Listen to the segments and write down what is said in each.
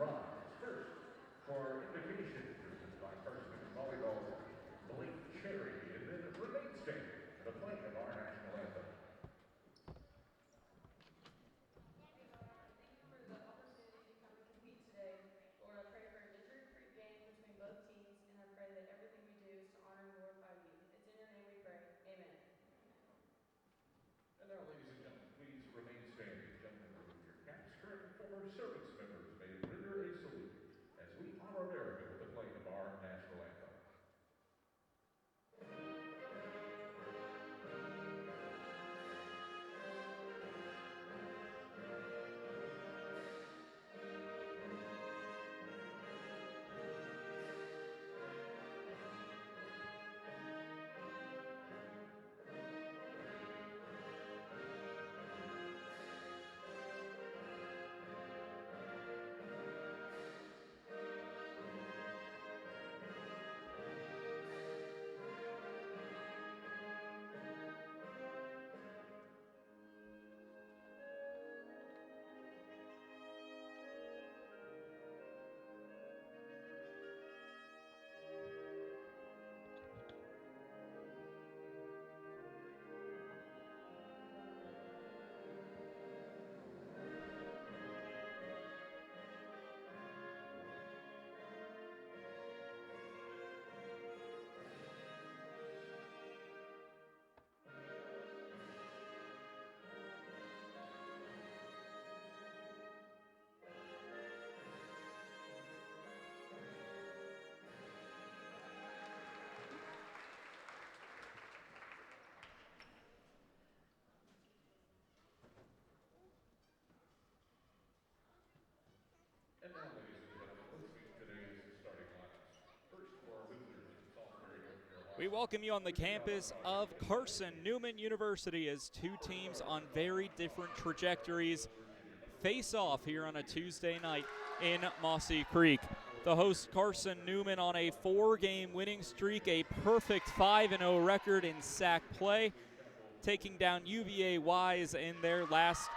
bronze. First, for invitation presented by Carson-Newman Volleyball, Blake Cherry, and then remain standing for the playing of our national anthem. And now, ladies and gentlemen, please remain standing. Gentlemen, remove your caps. Current and former service members may render a salute as we honor America with the playing of our national anthem. And now, ladies and gentlemen, let's meet today's starting lineups. First, for our visitors in Salisbury, North Carolina. We welcome you on the campus of Carson-Newman University as two teams on very different trajectories face off here on a Tuesday night in Mossy Creek. The host, Carson-Newman, on a 4-game winning streak, a perfect 5-0 record in sack play, taking down UVA Wise in their last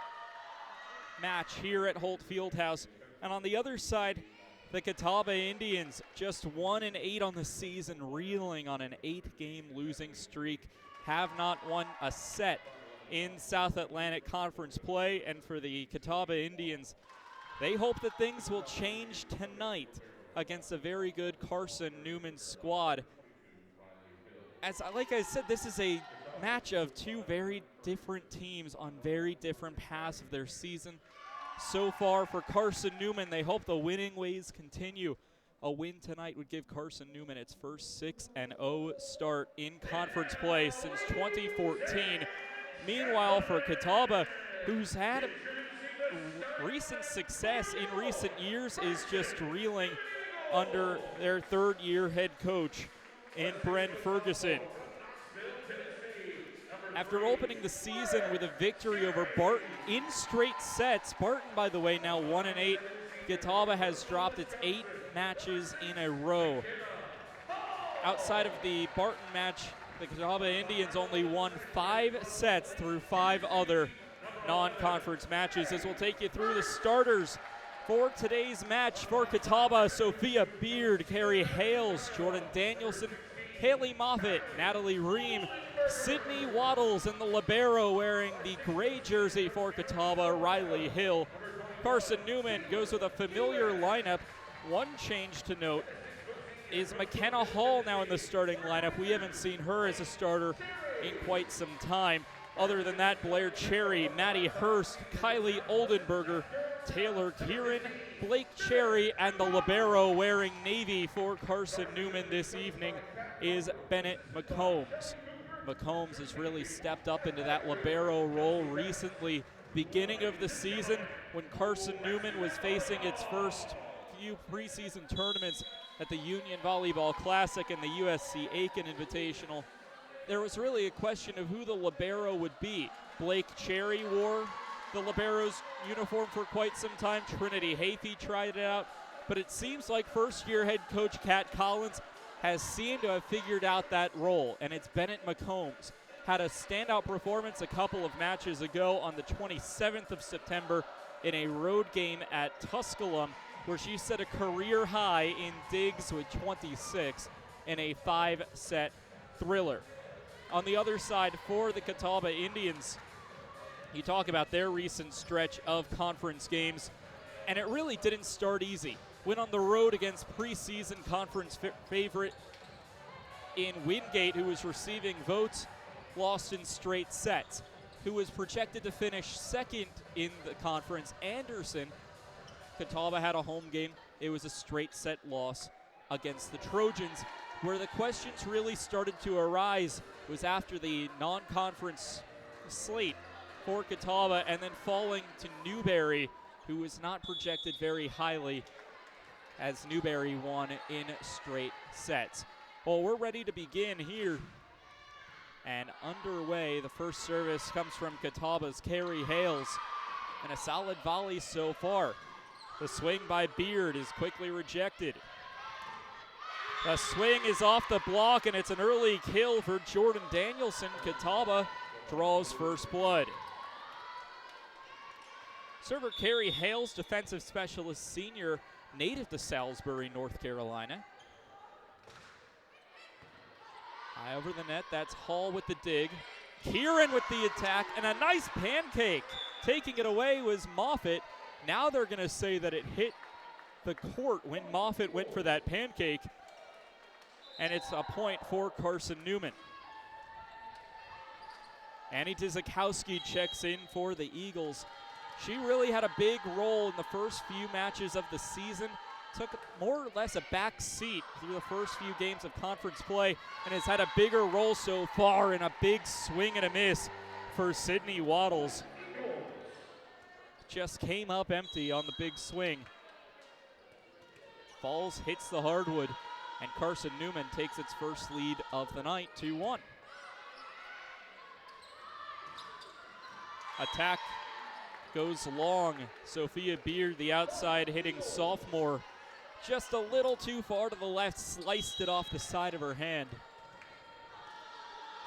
match here at Holt Fieldhouse. And on the other side, the Catawba Indians, just 1-8 on the season, reeling on an 8-game losing streak, have not won a set in South Atlantic Conference play. And for the Catawba Indians, they hope that things will change tonight against a very good Carson-Newman squad. Like I said, this is a match of two very different teams on very different paths of their season. So far for Carson-Newman, they hope the winning ways continue. A win tonight would give Carson-Newman its first 6-0 start in conference play since 2014. Meanwhile, for Catawba, who's had recent success in recent years, is just reeling under their third-year head coach in Brent Ferguson. After opening the season with a victory over Barton in straight sets, Barton, by the way, now 1-8. Catawba has dropped its 8 matches in a row. Outside of the Barton match, the Catawba Indians only won 5 sets through 5 other non-conference matches. As we'll take you through the starters for today's match for Catawba: Sophia Beard, Carrie Hales, Jordan Danielson, Haley Moffitt, Natalie Ream, Sydney Waddles, and the libero wearing the gray jersey for Catawba, Riley Hill. Carson-Newman goes with a familiar lineup. One change to note is McKenna Hall now in the starting lineup. We haven't seen her as a starter in quite some time. Other than that, Blair Cherry, Maddie Hurst, Kylie Oldenburger, Taylor Kieran, Blake Cherry, and the libero wearing navy for Carson-Newman this evening is Bennett McCombs. McCombs has really stepped up into that libero role recently. Beginning of the season, when Carson-Newman was facing its first few preseason tournaments at the Union Volleyball Classic and the USC Aiken Invitational, there was really a question of who the libero would be. Blake Cherry wore the libero's uniform for quite some time. Trinity Hafey tried it out, but it seems like first-year head coach Kat Collins has seemed to have figured out that role, and it's Bennett McCombs. Had a standout performance a couple of matches ago on the 27th of September in a road game at Tusculum where she set a career high in digs with 26 in a 5-set thriller. On the other side for the Catawba Indians, you talk about their recent stretch of conference games, and it really didn't start easy. Went on the road against preseason conference favorite in Wingate, who was receiving votes, lost in straight sets. Who was projected to finish second in the conference, Anderson. Catawba had a home game. It was a straight set loss against the Trojans. Where the questions really started to arise was after the non-conference slate for Catawba, and then falling to Newberry, who was not projected very highly, as Newberry won in straight sets. Well, we're ready to begin here. And underway, the first service comes from Catawba's Carrie Hales, and a solid volley so far. The swing by Beard is quickly rejected. The swing is off the block, and it's an early kill for Jordan Danielson. Catawba draws first blood. Server Carrie Hales, defensive specialist senior, native to Salisbury, North Carolina. High over the net, that's Hall with the dig. Kieran with the attack, and a nice pancake. Taking it away was Moffitt. Now they're going to say that it hit the court when Moffitt went for that pancake, and it's a point for Carson-Newman. Annie Dzikowski checks in for the Eagles. She really had a big role in the first few matches of the season. Took more or less a back seat through the first few games of conference play, and has had a bigger role so far in a big swing and a miss for Sydney Waddles. Just came up empty on the big swing. Falls, hits the hardwood, and Carson-Newman takes its first lead of the night, 2-1. Attack goes long. Sophia Beard, the outside hitting sophomore, just a little too far to the left, sliced it off the side of her hand.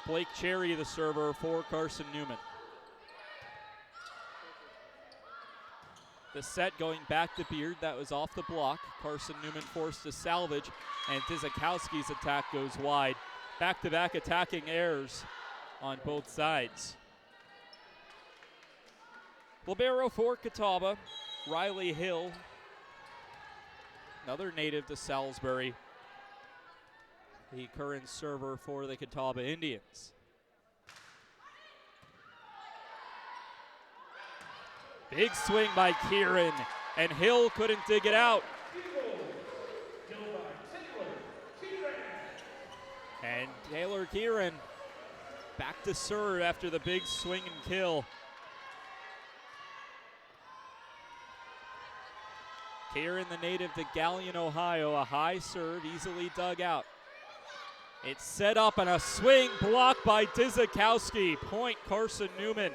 Blake Cherry, the server for Carson-Newman. The set going back to Beard, that was off the block. Carson-Newman forced to salvage, and Dzikowski's attack goes wide. Back-to-back attacking errors on both sides. Libero for Catawba, Riley Hill, another native to Salisbury, the current server for the Catawba Indians. Big swing by Kieran, and Hill couldn't dig it out. And Taylor Kieran back to serve after the big swing and kill. Kieran, the native to Galion, Ohio, a high serve, easily dug out. It's set up and a swing blocked by Dzikowski. Point Carson-Newman.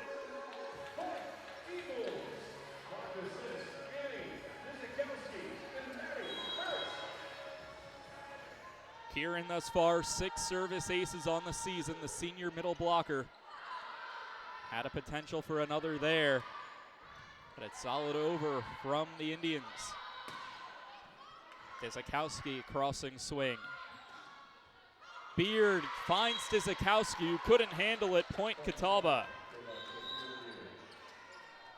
Kieran thus far, 6 service aces on the season, the senior middle blocker. Had a potential for another there, but it's solid over from the Indians. Dzikowski crossing swing. Beard finds Dzikowski, who couldn't handle it. Point Catawba.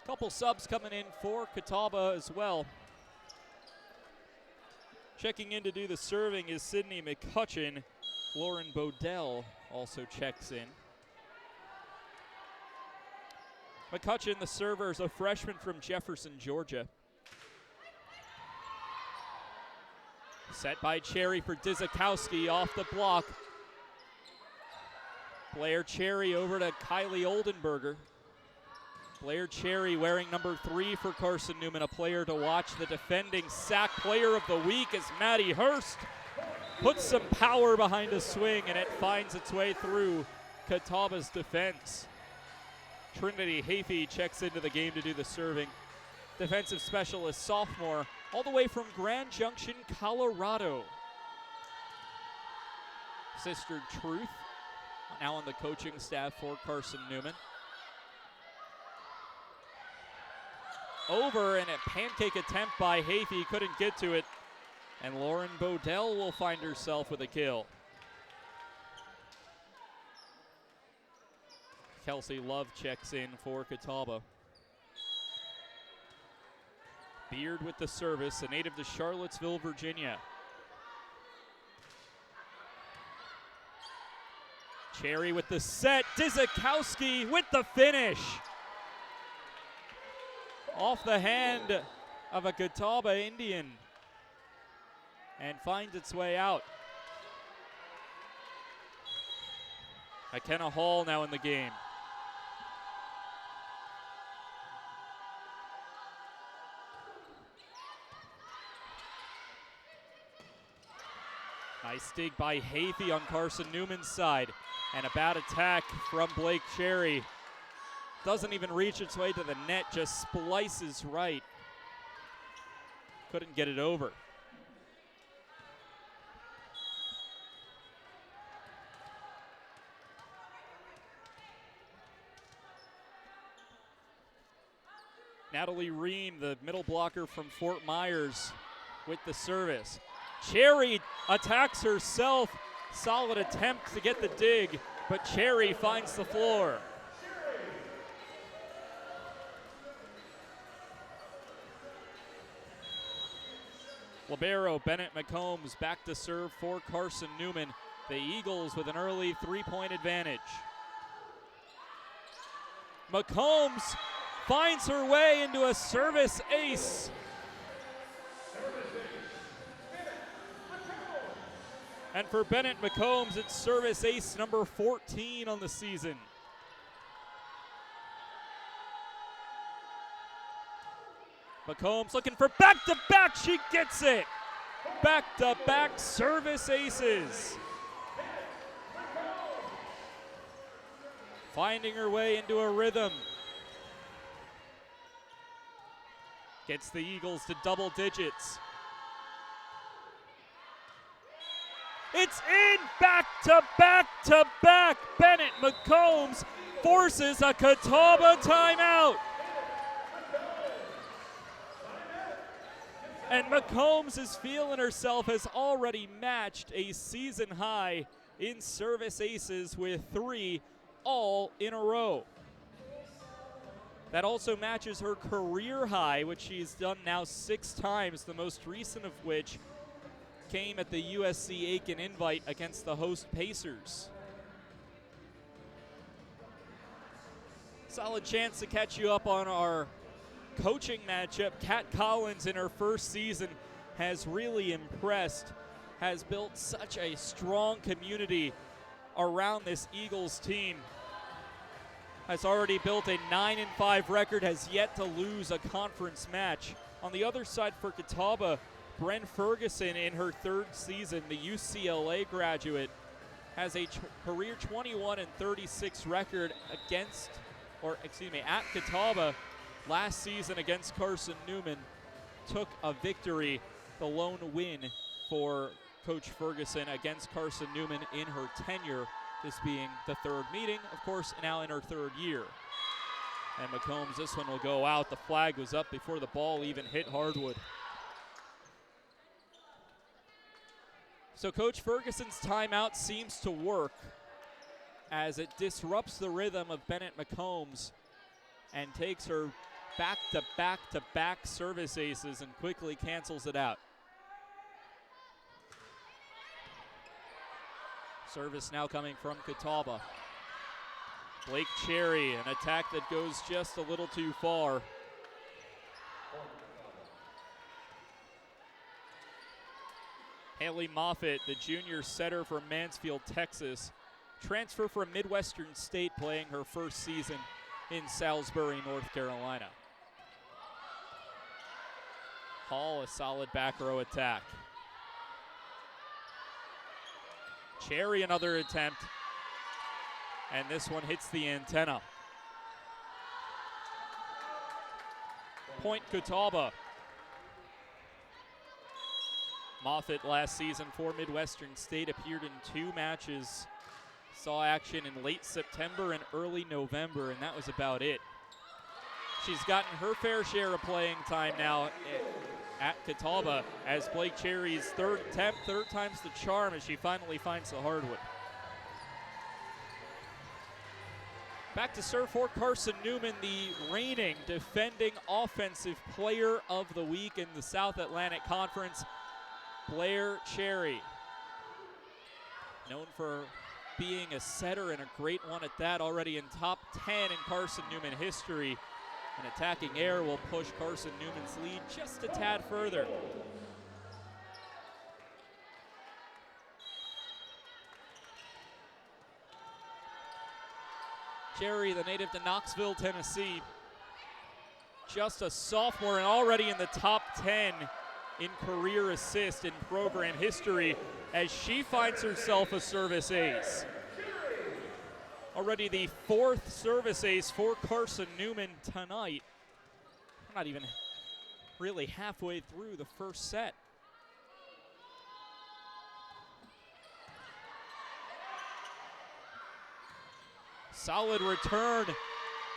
Couple subs coming in for Catawba as well. Checking in to do the serving is Sydney McCutcheon. Lauren Bodell also checks in. McCutcheon, the server, is a freshman from Jefferson, Georgia. Set by Cherry for Dzikowski off the block. Blair Cherry over to Kylie Oldenburger. Blair Cherry wearing number 3 for Carson-Newman, a player to watch. The defending SAC player of the week is Maddie Hurst. Puts some power behind a swing, and it finds its way through Catawba's defense. Trinity Hafey checks into the game to do the serving. Defensive specialist sophomore, all the way from Grand Junction, Colorado. Sister Truth, now on the coaching staff for Carson-Newman. over, and a pancake attempt by Hafey, couldn't get to it. And Lauren Bodell will find herself with a kill. Kelsey Love checks in for Catawba. Beard with the service, a native to Charlottesville, Virginia. Cherry with the set, Dizakowski with the finish. Off the hand of a Catawba Indian and finds its way out. McKenna Hall now in the game. Nice dig by Hafey on Carson-Newman's side. And a bad attack from Blake Cherry. Doesn't even reach its way to the net, just splices right. Couldn't get it over. Natalie Ream, the middle blocker from Fort Myers, with the service. Cherry attacks herself. Solid attempt to get the dig, but Cherry finds the floor. Libero Bennett McCombs back to serve for Carson-Newman. The Eagles with an early 3-point advantage. McCombs finds her way into a service ace. And for Bennett McCombs, it's service ace number 14 on the season. McCombs looking for back-to-back, she gets it. Back-to-back service aces. Finding her way into a rhythm. Gets the Eagles to double digits. It's in, back-to-back-to-back. Bennett McCombs forces a Catawba timeout. And McCombs is feeling herself, has already matched a season high in service aces with 3 all in a row. That also matches her career high, which she's done now 6 times, the most recent of which came at the USC Aiken Invite against the host Pacers. Solid chance to catch you up on our coaching matchup. Kat Collins in her first season has really impressed, has built such a strong community around this Eagles team. Has already built a 9-5 record, has yet to lose a conference match. On the other side for Catawba, Bren Ferguson in her 3rd season, the UCLA graduate, has a career 21-36 record at Catawba. Last season against Carson-Newman, took a victory, the lone win for Coach Ferguson against Carson-Newman in her tenure, this being the 3rd meeting, of course, now in her 3rd year. And McCombs, this one will go out. The flag was up before the ball even hit hardwood. So Coach Ferguson's timeout seems to work as it disrupts the rhythm of Bennett McCombs and takes her back-to-back-to-back service aces and quickly cancels it out. Service now coming from Catawba. Blake Cherry, an attack that goes just a little too far. Haley Moffitt, the junior setter from Mansfield, Texas, transfer from Midwestern State, playing her first season in Salisbury, North Carolina. Hall, a solid back row attack. Cherry, another attempt, and this one hits the antenna. Point Catawba. Moffitt last season for Midwestern State appeared in 2 matches. Saw action in late September and early November, and that was about it. she's gotten her fair share of playing time now at Catawba as Blake Cherry's third attempt, third time's the charm as she finally finds the hardwood. Back to serve for Carson-Newman, the reigning defending offensive player of the week in the South Atlantic Conference, Blair Cherry. Known for being a setter and a great one at that, already in top 10 in Carson-Newman history. An attacking air will push Carson-Newman's lead just a tad further. Cherry, the native to Knoxville, Tennessee, just a sophomore and already in the top 10 in career assist in program history as she finds herself a service ace. Already the fourth service ace for Carson-Newman tonight. We're not even really halfway through the first set. Solid return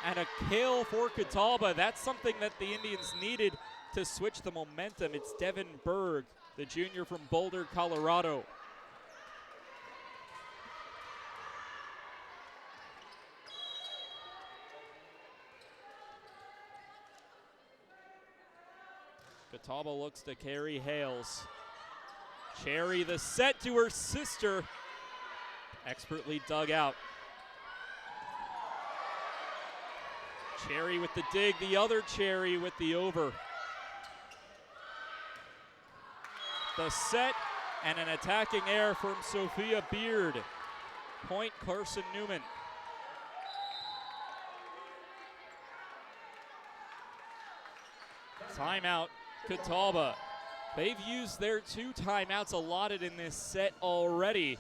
and a kill for Catawba. That's something that the Indians needed to switch the momentum. It's Devin Berg, the junior from Boulder, Colorado. Catawba looks to Carrie Hales. Cherry the set to her sister. Expertly dug out. Cherry with the dig, the other Cherry with the over. The set and an attacking air from Sophia Beard. Point Carson-Newman. Timeout, Catawba. They've used their 2 timeouts allotted in this set already.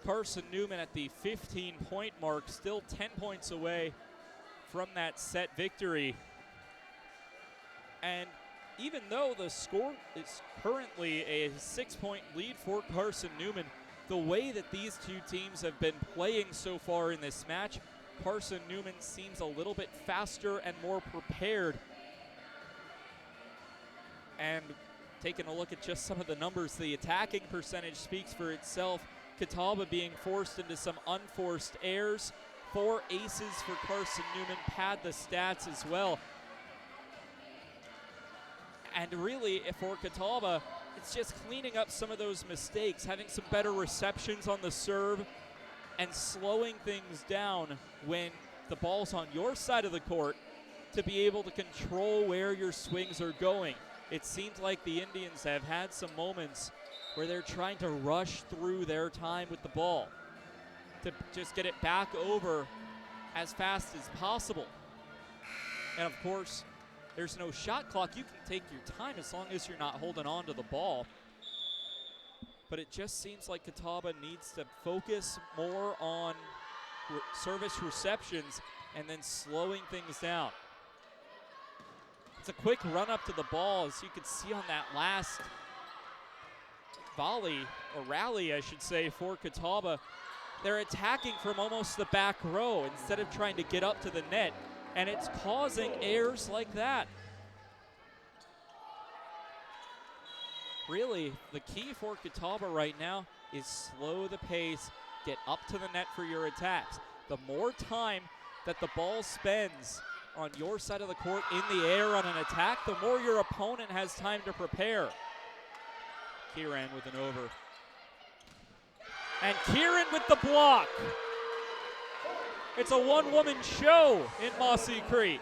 Carson-Newman at the 15-point mark, still 10 points away from that set victory. And even though the score is currently a 6-point lead for Carson-Newman, the way that these two teams have been playing so far in this match, Carson-Newman seems a little bit faster and more prepared. And taking a look at just some of the numbers, the attacking percentage speaks for itself. Catawba being forced into some unforced errors. 4 aces for Carson-Newman pad the stats as well. And really, for Catawba, it's just cleaning up some of those mistakes, having some better receptions on the serve, and slowing things down when the ball's on your side of the court to be able to control where your swings are going. It seems like the Indians have had some moments where they're trying to rush through their time with the ball to just get it back over as fast as possible. And of course, there's no shot clock. You can take your time as long as you're not holding on to the ball. But it just seems like Catawba needs to focus more on service receptions and then slowing things down. It's a quick run up to the ball, as you can see on that last volley, or rally I should say, for Catawba. They're attacking from almost the back row instead of trying to get up to the net, and it's causing errors like that. Really, the key for Catawba right now is slow the pace, get up to the net for your attacks. The more time that the ball spends on your side of the court in the air on an attack, the more your opponent has time to prepare. Kieran with an over. And Kieran with the block. It's a one-woman show in Mossy Creek.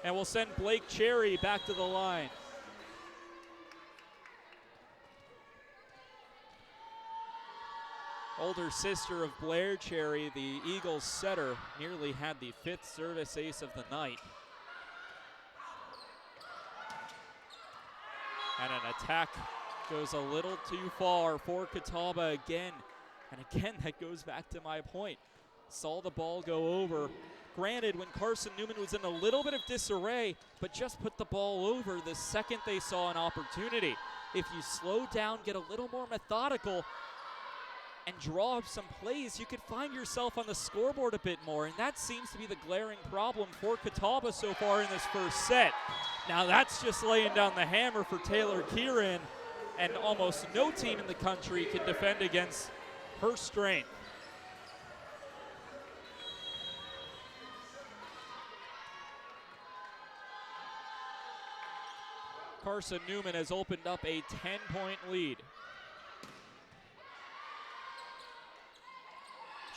And we'll send Blake Cherry back to the line. Older sister of Blair Cherry, the Eagles setter, nearly had the 5th service ace of the night. And an attack goes a little too far for Catawba again. And again, that goes back to my point. Saw the ball go over. Granted, when Carson-Newman was in a little bit of disarray, but just put the ball over the second they saw an opportunity. If you slow down, get a little more methodical, and draw up some plays, you could find yourself on the scoreboard a bit more, and that seems to be the glaring problem for Catawba so far in this first set. Now that's just laying down the hammer for Taylor Kieran, and almost no team in the country can defend against her strength. Carson-Newman has opened up a 10-point lead.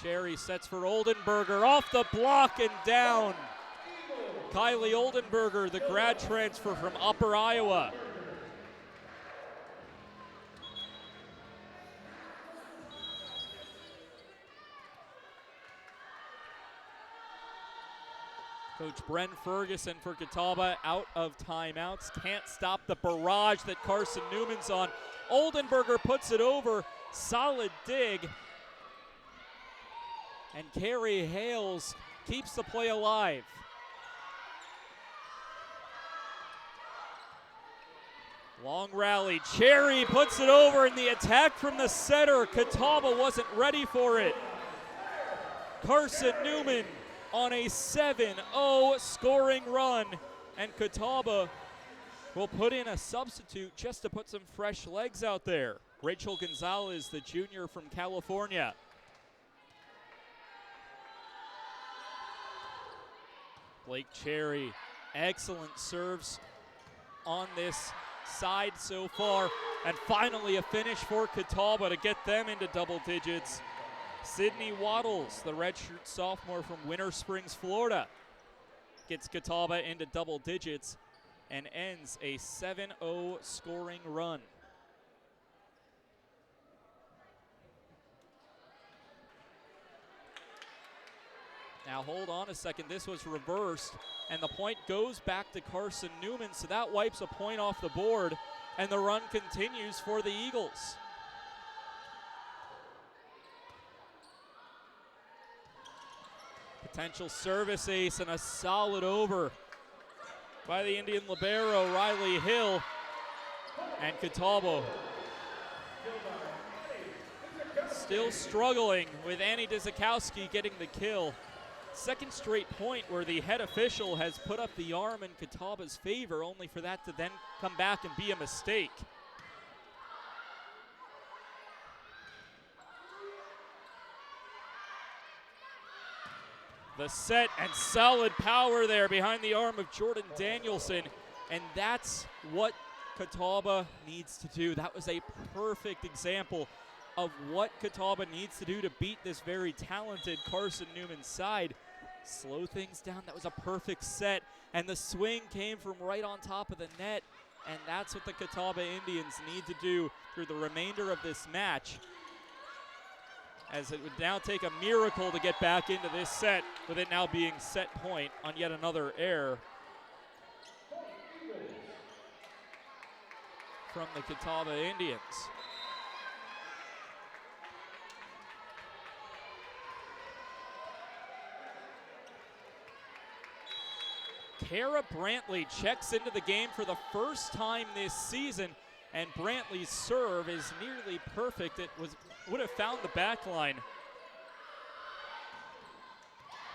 Cherry sets for Oldenburger, off the block and down. Kylie Oldenburger, the grad transfer from Upper Iowa. Coach Bren Ferguson for Catawba out of timeouts. Can't stop the barrage that Carson-Newman's on. Oldenburger puts it over. Solid dig. And Carrie Hales keeps the play alive. Long rally. Cherry puts it over, and the attack from the setter. Catawba wasn't ready for it. Carson-Newman on a 7-0 scoring run, and Catawba will put in a substitute just to put some fresh legs out there. Rachel Gonzalez, the junior from California. Blake Cherry, excellent serves on this side so far, and finally a finish for Catawba to get them into double digits. Sydney Waddles, the redshirt sophomore from Winter Springs, Florida, gets Catawba into double digits and ends a 7-0 scoring run. Now hold on a second, this was reversed, and the point goes back to Carson-Newman, so that wipes a point off the board, and the run continues for the Eagles. Potential service ace and a solid over by the Indian libero, Riley Hill, and Catawba still struggling with Annie Dizikowski getting the kill. Second straight point where the head official has put up the arm in Catawba's favor, only for that to then come back and be a mistake. The set and solid power there behind the arm of Jordan Danielson, and that's what Catawba needs to do. That was a perfect example of what Catawba needs to do to beat this very talented Carson-Newman side. Slow things down. That was a perfect set, and the swing came from right on top of the net, and that's what the Catawba Indians need to do through the remainder of this match, as it would now take a miracle to get back into this set, with it now being set point on yet another error from the Catawba Indians. Kara Brantley checks into the game for the first time this season, and Brantley's serve is nearly perfect. It would have found the back line.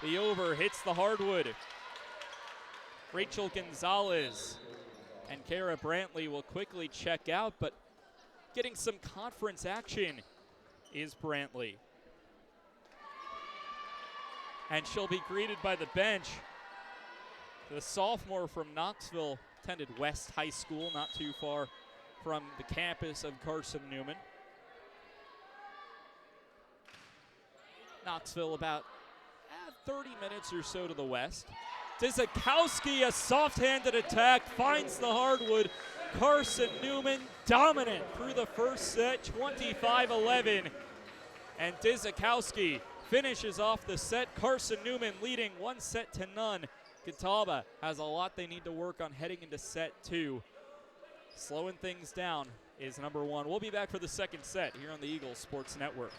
The over hits the hardwood. Rachel Gonzalez and Kara Brantley will quickly check out, but getting some conference action is Brantley. And she'll be greeted by the bench. The sophomore from Knoxville attended West High School, not too far from the campus of Carson-Newman. Knoxville about 30 minutes or so to the west. Dizikowski, a soft-handed attack, finds the hardwood. Carson-Newman dominant through the first set, 25-11. And Dizikowski finishes off the set. Carson-Newman leading 1-0. Catawba has a lot they need to work on heading into set two. Slowing things down is number one. We'll be back for the second set here on the Eagles Sports Network.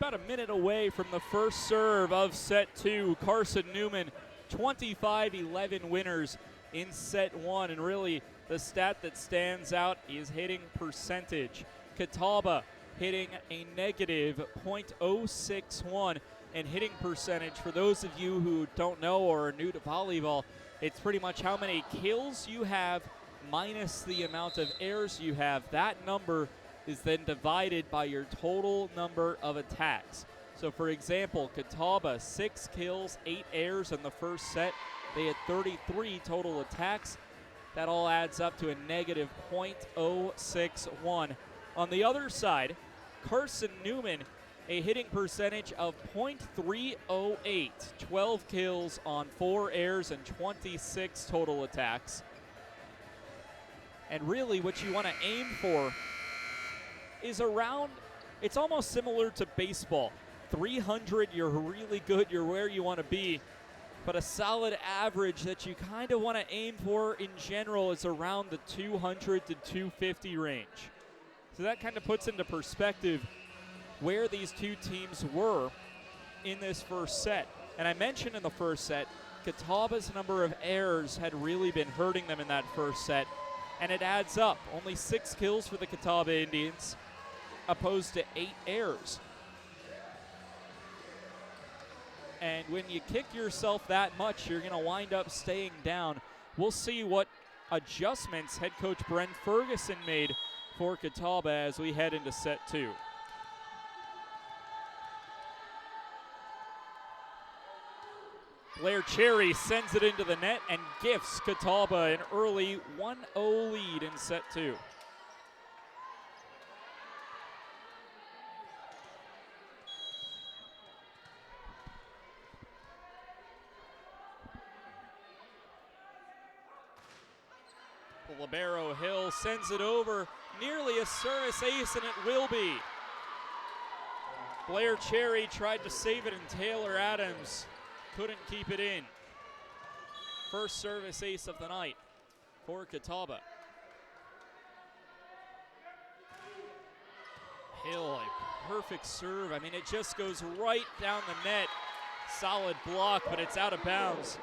about a minute away from the first serve of set 2. Carson-Newman, 25-11 winners in set 1. And really, the stat that stands out is hitting percentage. Catawba hitting a negative .061, and hitting percentage, for those of you who don't know or are new to volleyball, it's pretty much how many kills you have minus the amount of errors you have. That number is then divided by your total number of attacks. So for example, Catawba, 6 kills, 8 errors in the first set. They had 33 total attacks. That all adds up to a negative .061. On the other side, Carson-Newman, a hitting percentage of .308, 12 kills on 4 errors and 26 total attacks. And really what you want to aim for is around, it's almost similar to baseball. 300, you're really good, you're where you want to be. But a solid average that you kind of want to aim for in general is around the 200 to 250 range. So that kind of puts into perspective where these two teams were in this first set. And I mentioned in the first set, Catawba's number of errors had really been hurting them in that first set. And it adds up. Only 6 kills for the Catawba Indians, opposed to 8 errors. And when you kick yourself that much, you're going to wind up staying down. We'll see what adjustments head coach Brent Ferguson made for Catawba as we head into set 2. Blair Cherry sends it into the net and gifts Catawba an early 1-0 lead in set 2. Libero Hill sends it over, nearly a service ace, and it will be. Blair Cherry tried to save it, and Taylor Adams couldn't keep it in. First service ace of the night for Catawba. Hill, a perfect serve. I mean, it just goes right down the net. Solid block, but it's out of bounds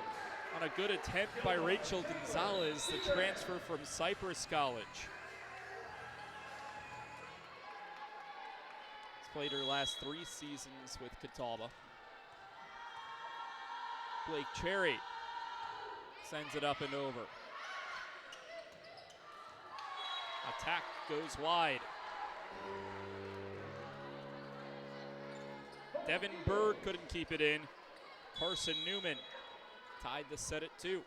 on a good attempt by Rachel Gonzalez, the transfer from Cypress College. She's played her last 3 seasons with Catawba. Blake Cherry sends it up and over. Attack goes wide. Devin Bird couldn't keep it in. Carson-Newman tied the set at 2.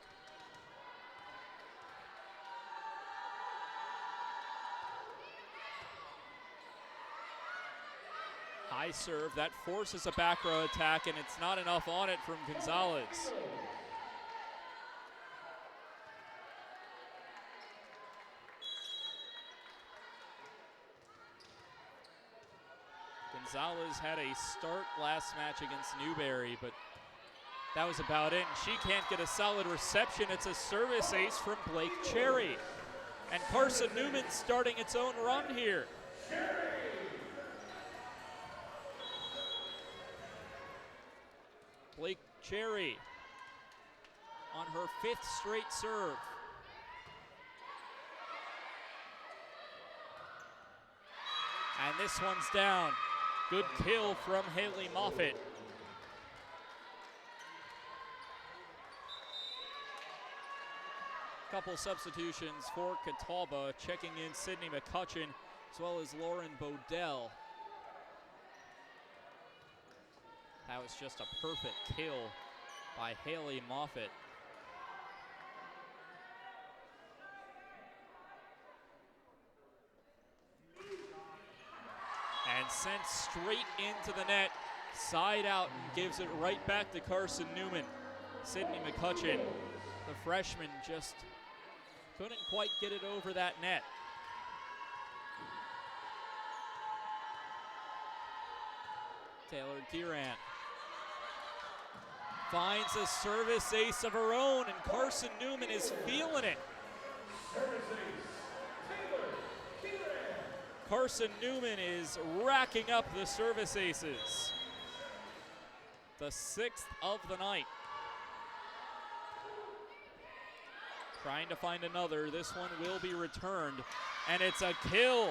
High serve, that forces a back row attack, and it's not enough on it from Gonzalez. Gonzalez had a start last match against Newberry, but that was about it, and she can't get a solid reception. It's a service ace from Blake Cherry. And Carson-Newman starting its own run here. Blake Cherry on her 5th straight serve. And this one's down. Good kill from Haley Moffitt. Couple substitutions for Catawba, checking in Sydney McCutcheon as well as Lauren Bodell. That was just a perfect kill by Haley Moffitt. And sent straight into the net, side out, and gives it right back to Carson-Newman. Sydney McCutcheon, the freshman, just couldn't quite get it over that net. Taylor Duran finds a service ace of her own, and Carson-Newman is feeling it. Carson-Newman is racking up the service aces. The 6th of the night. Trying to find another. This one will be returned, and it's a kill.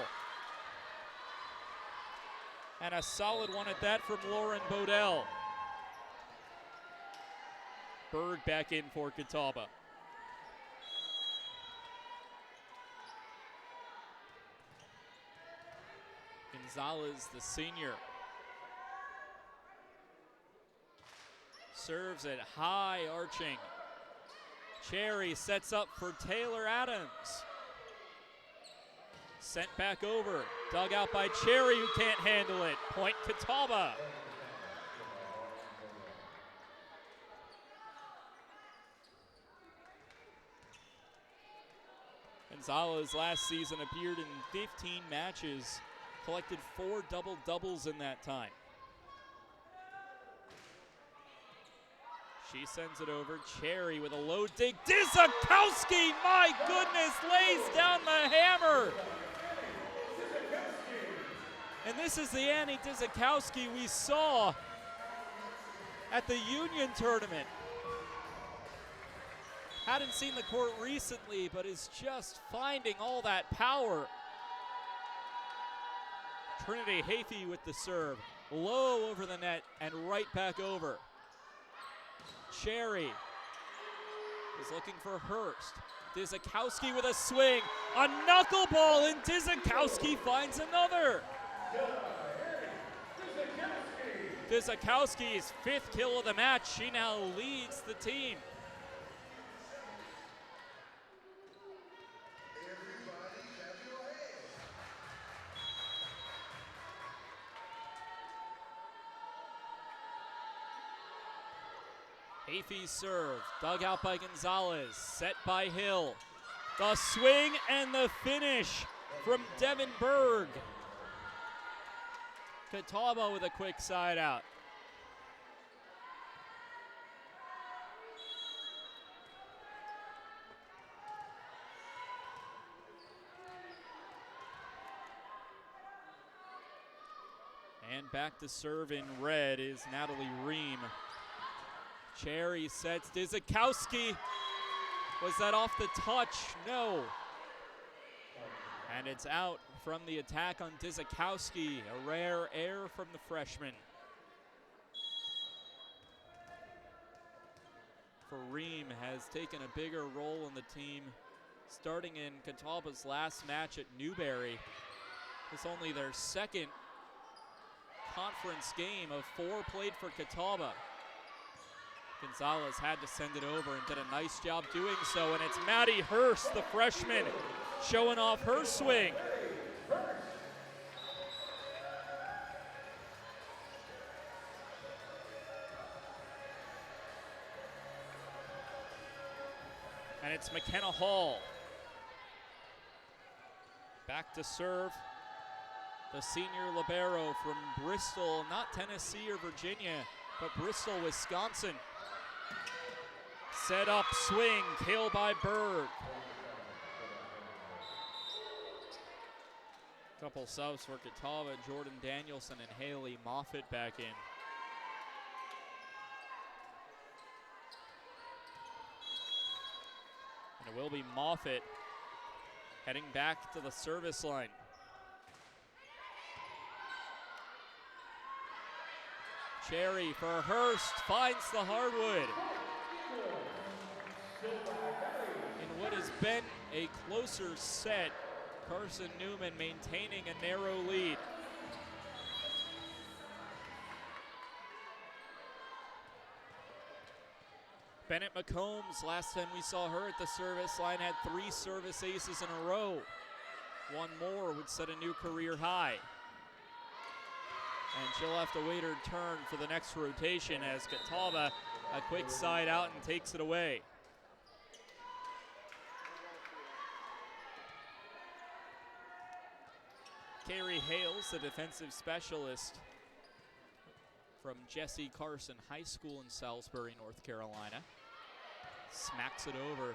And a solid one at that from Lauren Bodell. Berg back in for Catawba. Gonzalez, the senior, serves it high, arching. Cherry sets up for Taylor Adams. Sent back over, dug out by Cherry, who can't handle it. Point Catawba. Gonzalez last season appeared in 15 matches, collected 4 double-doubles in that time. She sends it over. Cherry with a low dig. Dizakowski, my goodness, lays down the hammer. And this is the Annie Dizakowski we saw at the Union tournament. Hadn't seen the court recently, but is just finding all that power. Trinity Hafey with the serve. Low over the net and right back over. Cherry is looking for Hurst. Dizakowski with a swing. A knuckleball, and Dizakowski finds another. Dizakowski's 5th kill of the match. She now leads the team. Hafey's serve, dug out by Gonzalez, set by Hill. The swing and the finish from Devin Berg. Catawba with a quick side out. And back to serve in red is Natalie Ream. Cherry sets Dizakowski. Was that off the touch? No. And it's out from the attack on Dizakowski. A rare error from the freshman. Ream has taken a bigger role in the team, starting in Catawba's last match at Newberry. It's only their 2nd conference game of 4 played for Catawba. Gonzalez had to send it over and did a nice job doing so, and it's Maddie Hurst, the freshman, showing off her swing. And it's McKenna Hall. Back to serve. The senior libero from Bristol, not Tennessee or Virginia, but Bristol, Wisconsin. Set up, swing, kill by Berg. Couple subs for Catawba, Jordan Danielson and Haley Moffitt back in. And it will be Moffitt heading back to the service line. Cherry for Hurst, finds the hardwood. In what has been a closer set, Carson-Newman maintaining a narrow lead. Bennett McCombs, last time we saw her at the service line, had 3 service aces in a row. One more would set a new career high. And she'll have to wait her turn for the next rotation as Catawba a quick side out and takes it away. Carrie Hales, the defensive specialist from Jesse Carson High School in Salisbury, North Carolina, smacks it over.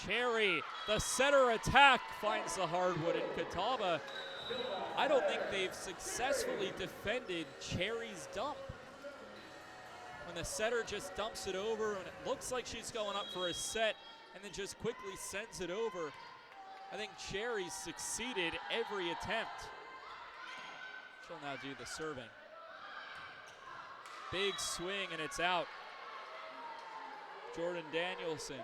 Cherry, the setter attack, finds the hardwood, and Catawba I don't think they've successfully defended Cherry's dump. When the setter just dumps it over and it looks like she's going up for a set and then just quickly sends it over, I think Cherry's succeeded every attempt. She'll now do the serving. Big swing and it's out. Jordan Danielson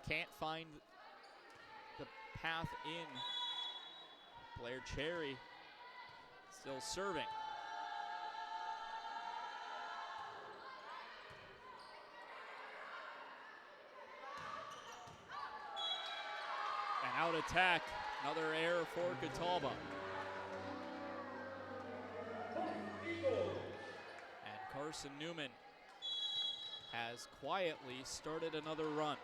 can't find the path in. Blair Cherry still serving. An out attack, another error for Catawba. And Carson-Newman has quietly started another run.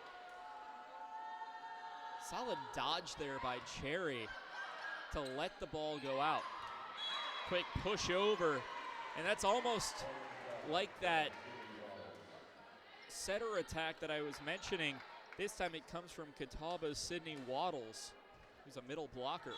Solid dodge there by Cherry to let the ball go out. Quick push over, and that's almost like that setter attack that I was mentioning. This time it comes from Catawba's Sydney Waddles, who's a middle blocker.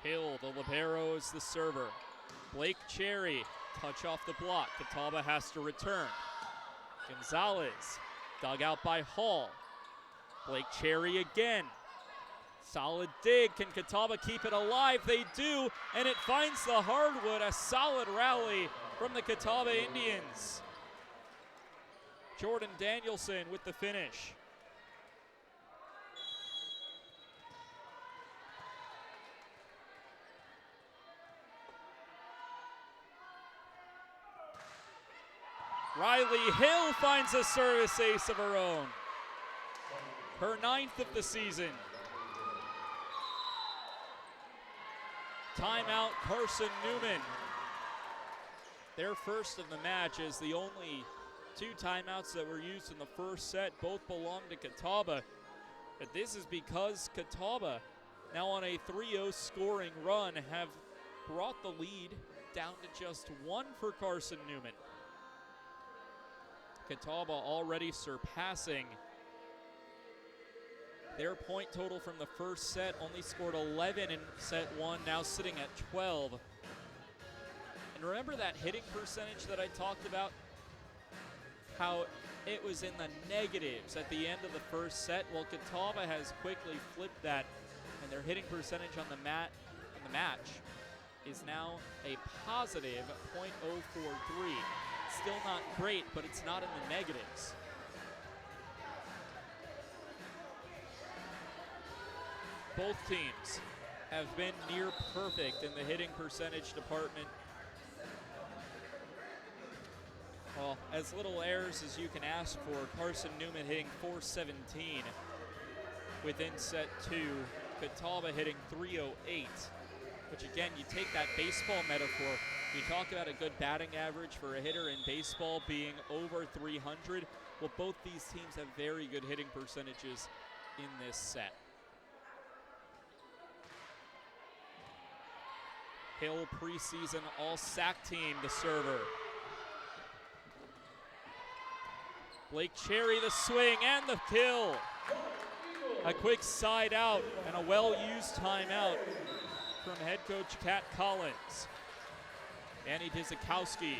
Hill, the libero, is the server. Blake Cherry, touch off the block. Catawba has to return. Gonzalez, dug out by Hall. Blake Cherry again. Solid dig. Can Catawba keep it alive? They do, and it finds the hardwood. A solid rally from the Catawba Indians. Jordan Danielson with the finish. Riley Hill finds a service ace of her own. Her 9th of the season. Timeout, Carson-Newman. Their first of the match is the only 2 timeouts that were used in the first set. Both belong to Catawba. But this is because Catawba, now on a 3-0 scoring run, have brought the lead down to just 1 for Carson-Newman. Catawba already surpassing their point total from the first set. Only scored 11 in set 1, now sitting at 12. And remember that hitting percentage that I talked about? How it was in the negatives at the end of the first set? Well, Catawba has quickly flipped that, and their hitting percentage on the match is now a positive .043. Still not great, but it's not in the negatives. Both teams have been near perfect in the hitting percentage department. Well, as little errors as you can ask for. Carson-Newman hitting .417 within set 2. Catawba hitting .308, which again, you take that baseball metaphor. You talk about a good batting average for a hitter in baseball being over 300. Well, both these teams have very good hitting percentages in this set. Hill preseason all-SAC team, the server. Blake Cherry, the swing and the kill. A quick side out and a well-used timeout from head coach Kat Collins. Annie Dizikowski,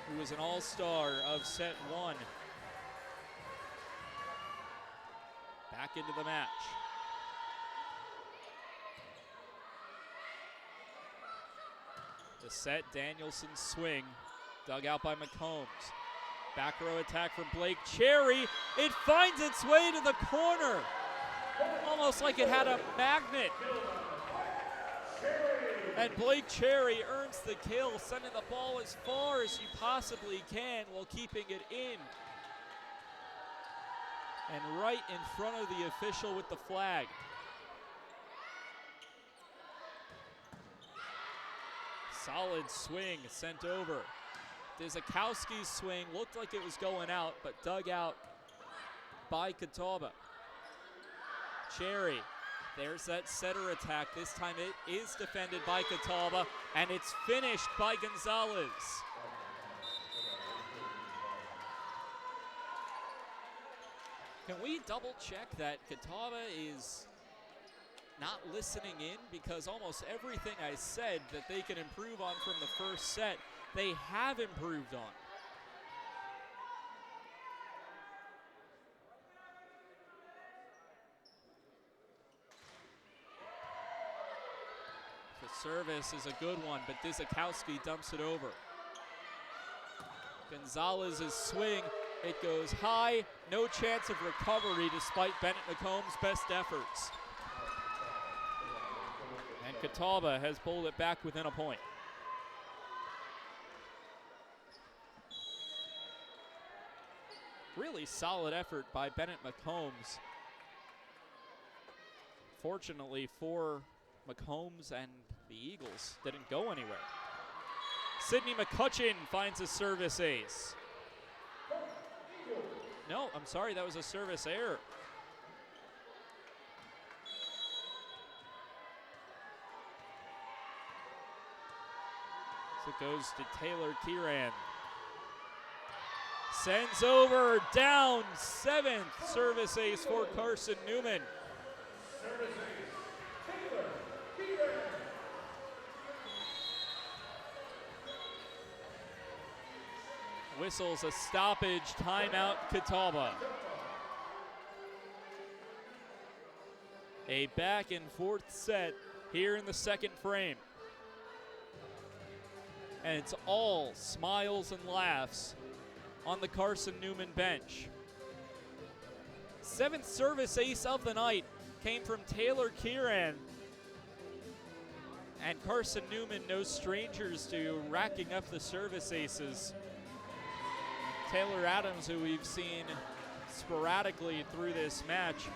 who was an all-star of set 1. Back into the match. The set, Danielson's swing, dug out by McCombs. Back row attack from Blake Cherry. It finds its way to the corner. Almost like it had a magnet. And Blake Cherry earns the kill, sending the ball as far as you possibly can while keeping it in. And right in front of the official with the flag. Solid swing sent over. Dizikowski's swing looked like it was going out, but dug out by Catawba. Cherry There's that setter attack. This time it is defended by Catawba, and it's finished by Gonzalez. Can we double check that Catawba is not listening in? Because almost everything I said that they can improve on from the first set, they have improved on. The service is a good one, but Dizakowski dumps it over. Gonzalez's swing, it goes high, no chance of recovery despite Bennett McComb's best efforts. And Catawba has pulled it back within a point. Really solid effort by Bennett McCombs. Fortunately for McCombs and the Eagles, didn't go anywhere. Sydney McCutcheon finds a service ace. No, I'm sorry, that was a service error. So it goes to Taylor Kieran. Sends over, down, 7th service ace for Carson-Newman. Service ace, Taylor Kieran. Whistles a stoppage, timeout, Catawba. A back and forth set here in the second frame. And it's all smiles and laughs on the Carson-Newman bench. 7th service ace of the night came from Taylor Kieran. And Carson-Newman, no strangers to racking up the service aces. Taylor Adams, who we've seen sporadically through this match,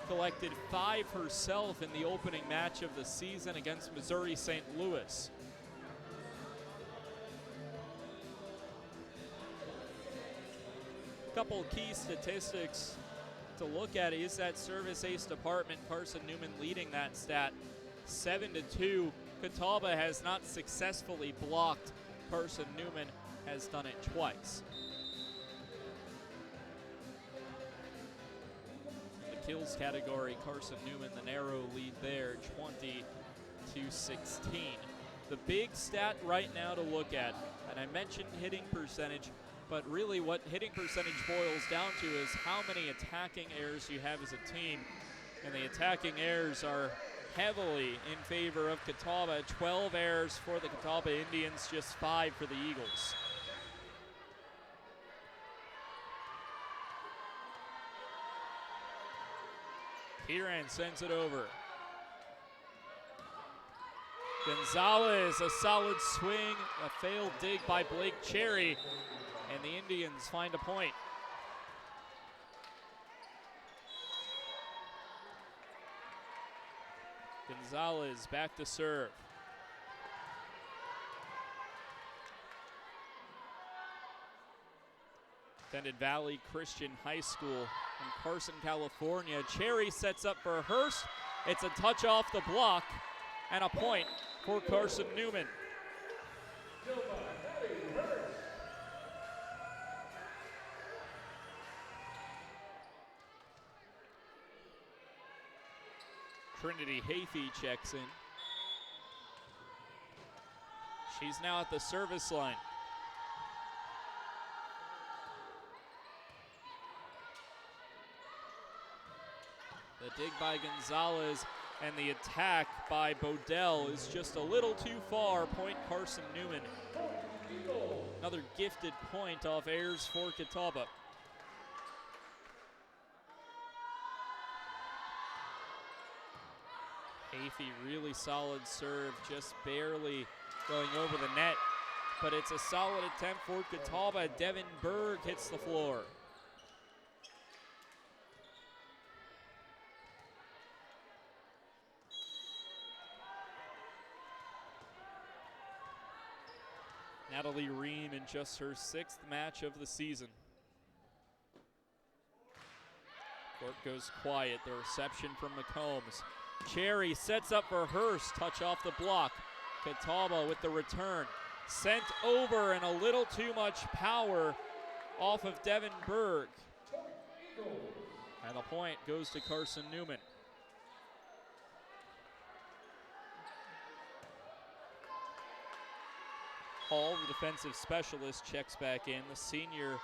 collected 5 herself in the opening match of the season against Missouri St. Louis. A couple key statistics to look at is that service ace department. Carson-Newman leading that stat 7-2. Catawba has not successfully blocked. Carson-Newman has done it twice. The kills category, Carson-Newman the narrow lead there, 20-16. The big stat right now to look at, and I mentioned hitting percentage, but really what hitting percentage boils down to is how many attacking errors you have as a team. And the attacking errors are heavily in favor of Catawba. 12 errors for the Catawba Indians, just 5 for the Eagles. Kieran sends it over. Gonzalez, a solid swing, a failed dig by Blake Cherry, and the Indians find a point. Gonzalez back to serve. Attended Valley Christian High School in Carson, California. Cherry sets up for Hurst. It's a touch off the block and a point for Carson-Newman. Trinity Hafey checks in. She's now at the service line. The dig by Gonzalez and the attack by Bodell is just a little too far. Point Carson-Newman. Another gifted point off errors for Catawba. Hafey, really solid serve, just barely going over the net. But it's a solid attempt for Catawba. Devin Berg hits the floor. Natalie Ream in just her 6th match of the season. Court goes quiet. The reception from McCombs. Cherry sets up for Hurst, touch off the block. Catawba with the return. Sent over and a little too much power off of Devin Berg. And the point goes to Carson-Newman. Hall, the defensive specialist, checks back in. The senior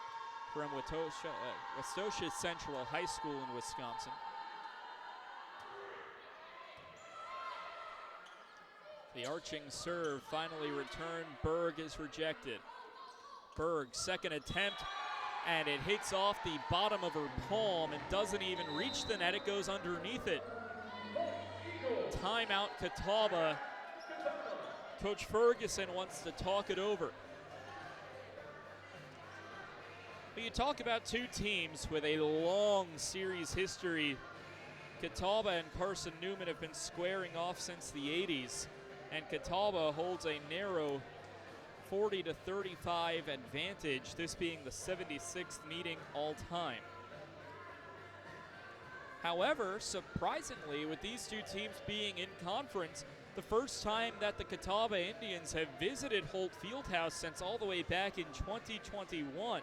from Waustocia Central High School in Wisconsin. The arching serve finally returned. Berg is rejected. Berg, second attempt, and it hits off the bottom of her palm and doesn't even reach the net. It goes underneath it. Timeout, Catawba. Coach Ferguson wants to talk it over. But you talk about two teams with a long series history. Catawba and Carson-Newman have been squaring off since the 80s. And Catawba holds a narrow 40-35 advantage, this being the 76th meeting all time. However, surprisingly, with these two teams being in conference, the first time that the Catawba Indians have visited Holt Fieldhouse since all the way back in 2021.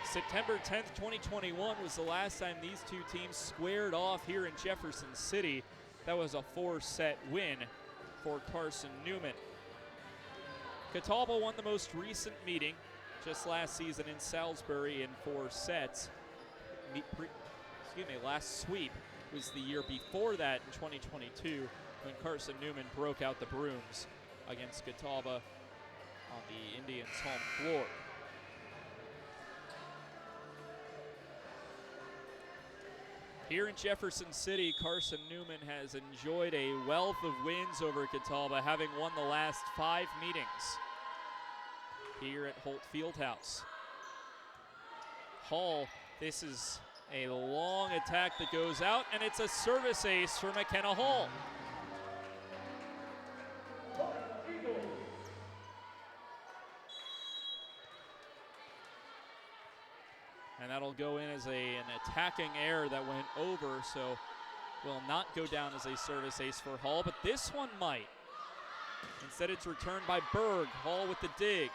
September 10th, 2021 was the last time these two teams squared off here in Jefferson City. That was a 4-set win for Carson-Newman. Catawba won the most recent meeting just last season in Salisbury in 4 sets. Last sweep was the year before that in 2022 when Carson-Newman broke out the brooms against Catawba on the Indians' home floor. Here in Jefferson City, Carson-Newman has enjoyed a wealth of wins over Catawba, having won the last 5 meetings here at Holt Fieldhouse. Hall, this is a long attack that goes out, and it's a service ace for McKenna Hall. And that'll go in as an attacking error that went over, so will not go down as a service ace for Hall, but this one might. Instead, it's returned by Berg. Hall with the dig.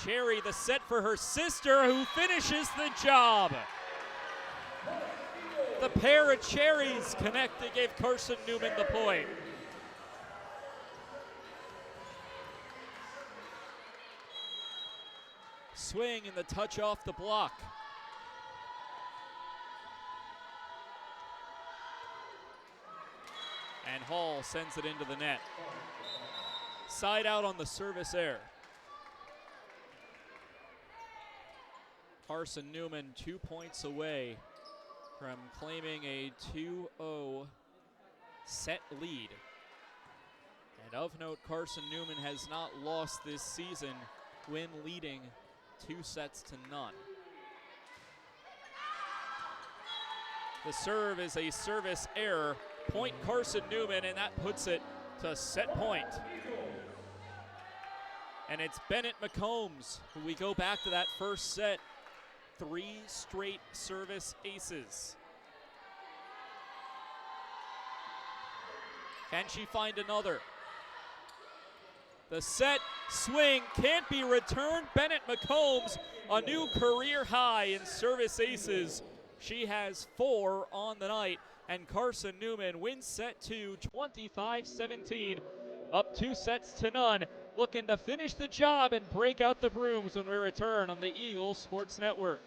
Cherry, the set for her sister, who finishes the job. The pair of Cherries connect to give Carson-Newman the point. Swing and the touch off the block. And Hall sends it into the net. Side out on the service error. Carson-Newman 2 points away from claiming a 2-0 set lead. And of note, Carson-Newman has not lost this season when leading 2 sets to none. The serve is a service error. Point Carson-Newman, and that puts it to set point. And it's Bennett McCombs, who we go back to that first set. 3 straight service aces. Can she find another? The set swing can't be returned. Bennett McCombs, a new career high in service aces. She has 4 on the night, and Carson-Newman wins set 2, 25-17, up 2 sets to none, looking to finish the job and break out the brooms when we return on the Eagle Sports Network.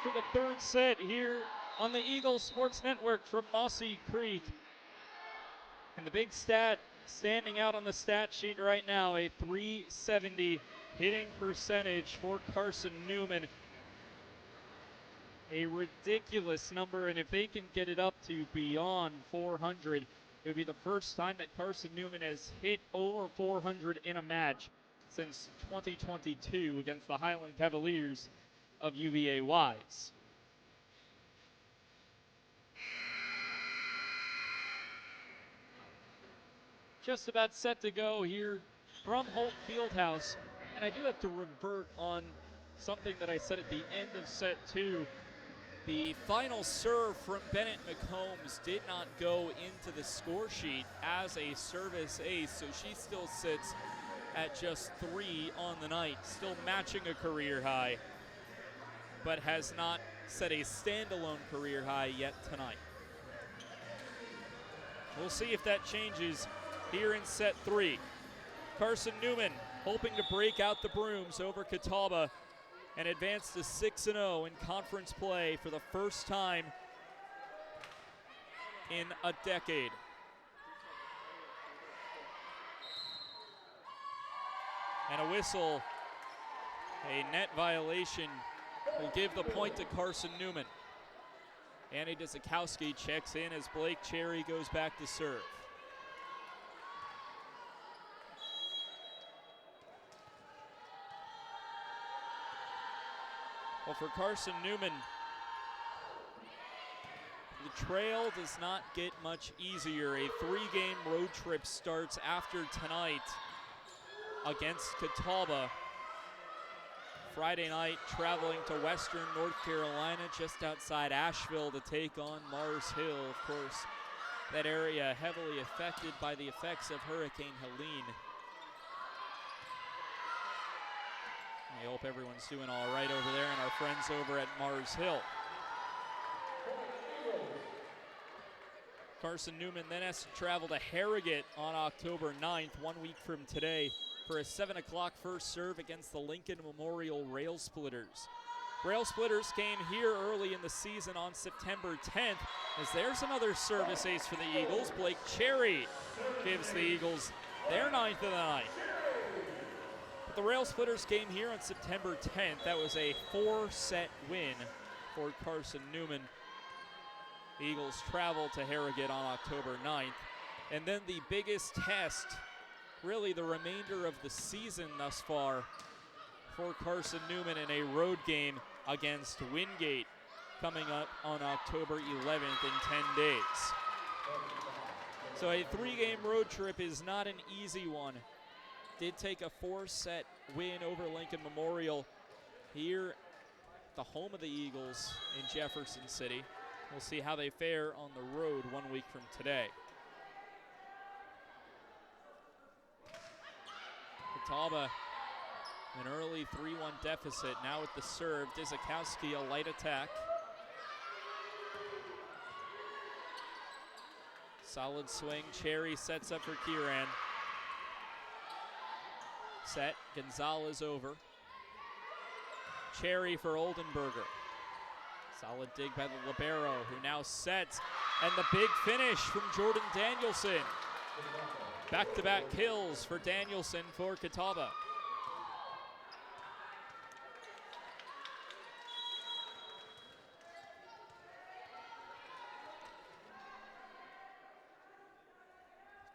for the third set here on the Eagles Sports Network from Mossy Creek. And the big stat standing out on the stat sheet right now, a 370 hitting percentage for Carson-Newman. A ridiculous number, and if they can get it up to beyond 400, it would be the first time that Carson-Newman has hit over 400 in a match since 2022 against the Highland Cavaliers of UVA Wise. Just about set to go here from Holt Fieldhouse, and I do have to revert on something that I said at the end of set 2. The final serve from Bennett McCombs did not go into the score sheet as a service ace, so she still sits at just 3 on the night, still matching a career high, but has not set a standalone career high yet tonight. We'll see if that changes here in set 3. Carson-Newman hoping to break out the brooms over Catawba and advance to 6-0 in conference play for the first time in a decade. And a whistle, a net violation, will give the point to Carson-Newman. Annie Dzikowski checks in as Blake Cherry goes back to serve. Well, for Carson-Newman, the trail does not get much easier. A 3-game road trip starts after tonight against Catawba. Friday night, traveling to Western North Carolina, just outside Asheville, to take on Mars Hill. Of course, that area heavily affected by the effects of Hurricane Helene. I hope everyone's doing all right over there and our friends over at Mars Hill. Carson-Newman then has to travel to Harrogate on October 9th, 1 week from today, for a 7 o'clock first serve against the Lincoln Memorial Rail Splitters. Rail Splitters came here early in the season on September 10th, as there's another service ace for the Eagles. Blake Cherry gives the Eagles their 9th of the night. But the Rail Splitters came here on September 10th. That was a 4-set win for Carson-Newman. The Eagles travel to Harrogate on October 9th. And then the biggest test, really the remainder of the season thus far, for Carson-Newman in a road game against Wingate, coming up on October 11th in 10 days. So a 3-game road trip is not an easy one. Did take a 4-set win over Lincoln Memorial here, the home of the Eagles in Jefferson City. We'll see how they fare on the road 1 week from today. Catawba, an early 3-1 deficit, now with the serve. Dzikowski, a light attack. Solid swing. Cherry sets up for Kieran. Set. Gonzalez over. Cherry for Oldenburger. Solid dig by the libero, who now sets. And the big finish from Jordan Danielson. Back-to-back kills for Danielson for Catawba.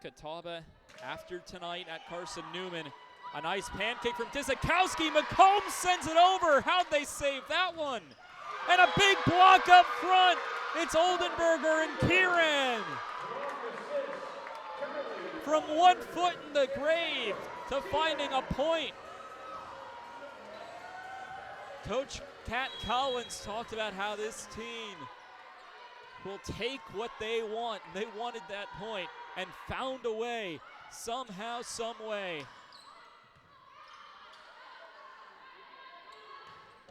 Catawba, after tonight at Carson-Newman, a nice pancake from Dzikowski. McCombs sends it over. How'd they save that one? And a big block up front. It's Oldenburger and Kieran. From 1 foot in the grave to finding a point. Coach Kat Collins talked about how this team will take what they want. They wanted that point and found a way, somehow, some way.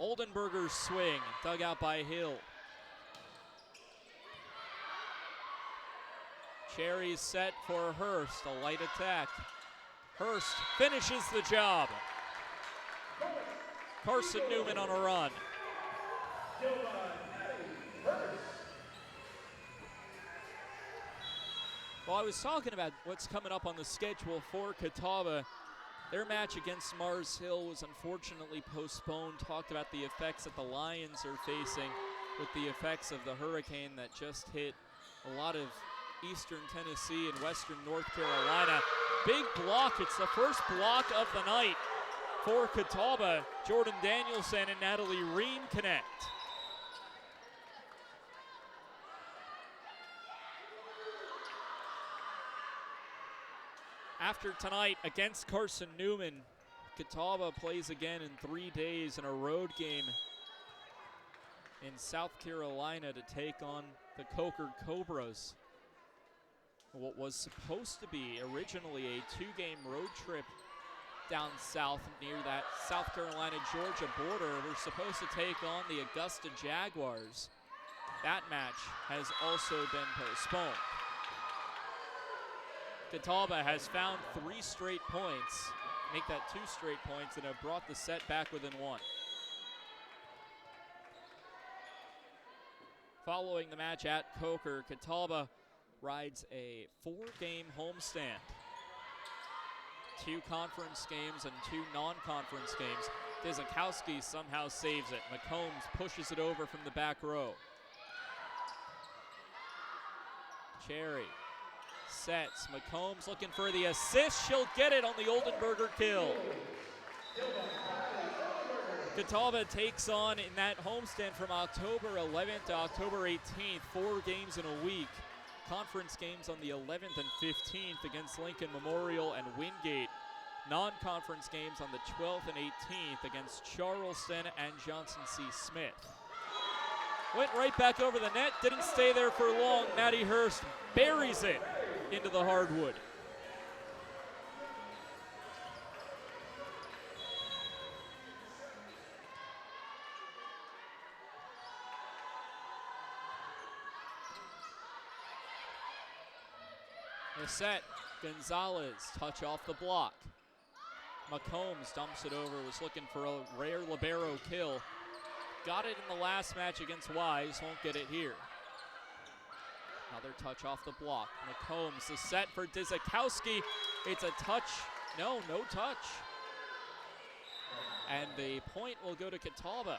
Oldenburger's swing, dug out by Hill. Cherry's set for Hurst, a light attack. Hurst finishes the job. Carson-Newman on a run. Well, I was talking about what's coming up on the schedule for Catawba. Their match against Mars Hill was unfortunately postponed. Talked about the effects that the Lions are facing with the effects of the hurricane that just hit a lot of eastern Tennessee and western North Carolina. Big block. It's the first block of the night for Catawba. Jordan Danielson and Natalie Reen connect. After tonight against Carson-Newman, Catawba plays again in 3 days in a road game in South Carolina to take on the Coker Cobras. What was supposed to be originally a 2-game road trip down south near that South Carolina-Georgia border, we're supposed to take on the Augusta Jaguars. That match has also been postponed. Catawba has found 3 straight points, make that 2 straight points, and have brought the set back within 1. Following the match at Coker, Catawba rides a 4-game homestand. 2 conference games and 2 non-conference games. Dizakowski somehow saves it. McCombs pushes it over from the back row. Cherry sets. McCombs looking for the assist. She'll get it on the Oldenburger kill. Catawba takes on in that homestand from October 11th to October 18th, 4 games in a week. Conference games on the 11th and 15th against Lincoln Memorial and Wingate. Non-conference games on the 12th and 18th against Charleston and Johnson C. Smith. Went right back over the net, didn't stay there for long. Maddie Hurst buries it into the hardwood. The set, Gonzalez, touch off the block. McCombs dumps it over, was looking for a rare libero kill. Got it in the last match against Wise, won't get it here. Another touch off the block. McCombs, the set for Dizakowski. It's a touch, no touch. And the point will go to Catawba.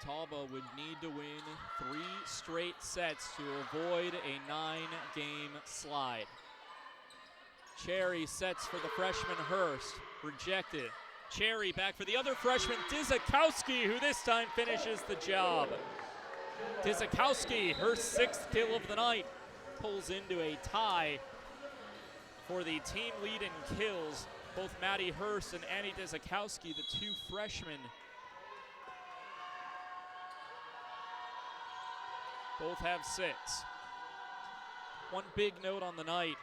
Catawba would need to win 3 straight sets to avoid a 9-game slide. Cherry sets for the freshman Hurst, rejected. Cherry back for the other freshman, Dizakowski, who this time finishes the job. Dizakowski, her 6th kill of the night, pulls into a tie for the team lead in kills. Both Maddie Hurst and Annie Dizakowski, the 2 freshmen, both have 6. One big note on the night,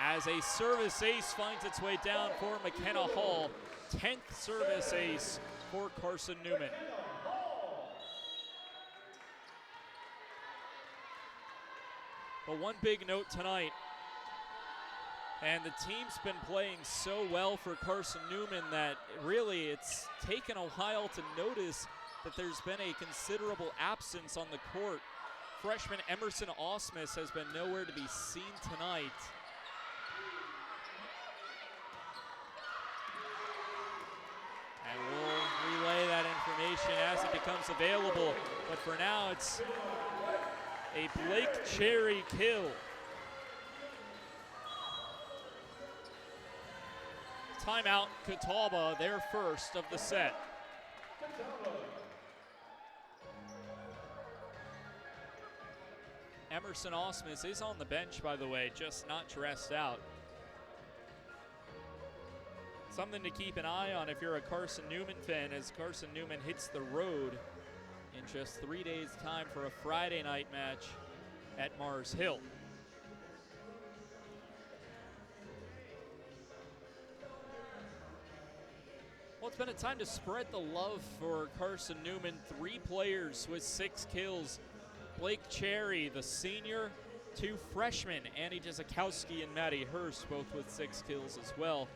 as a service ace finds its way down for McKenna Hall. 10th service ace for Carson-Newman. But one big note tonight, and the team's been playing so well for Carson-Newman that really it's taken a while to notice that there's been a considerable absence on the court. Freshman Emerson Osmus has been nowhere to be seen tonight. And we'll relay that information as it becomes available. But for now, it's a Blake Cherry kill. Timeout, Catawba, their first of the set. Emerson Osmus is on the bench, by the way, just not dressed out. Something to keep an eye on if you're a Carson-Newman fan, as Carson-Newman hits the road in just 3 days' time for a Friday night match at Mars Hill. Well, it's been a time to spread the love for Carson-Newman. 3 players with 6 kills. Blake Cherry, the senior, 2 freshmen, Annie Jezikowski and Maddie Hurst, both with 6 kills as well.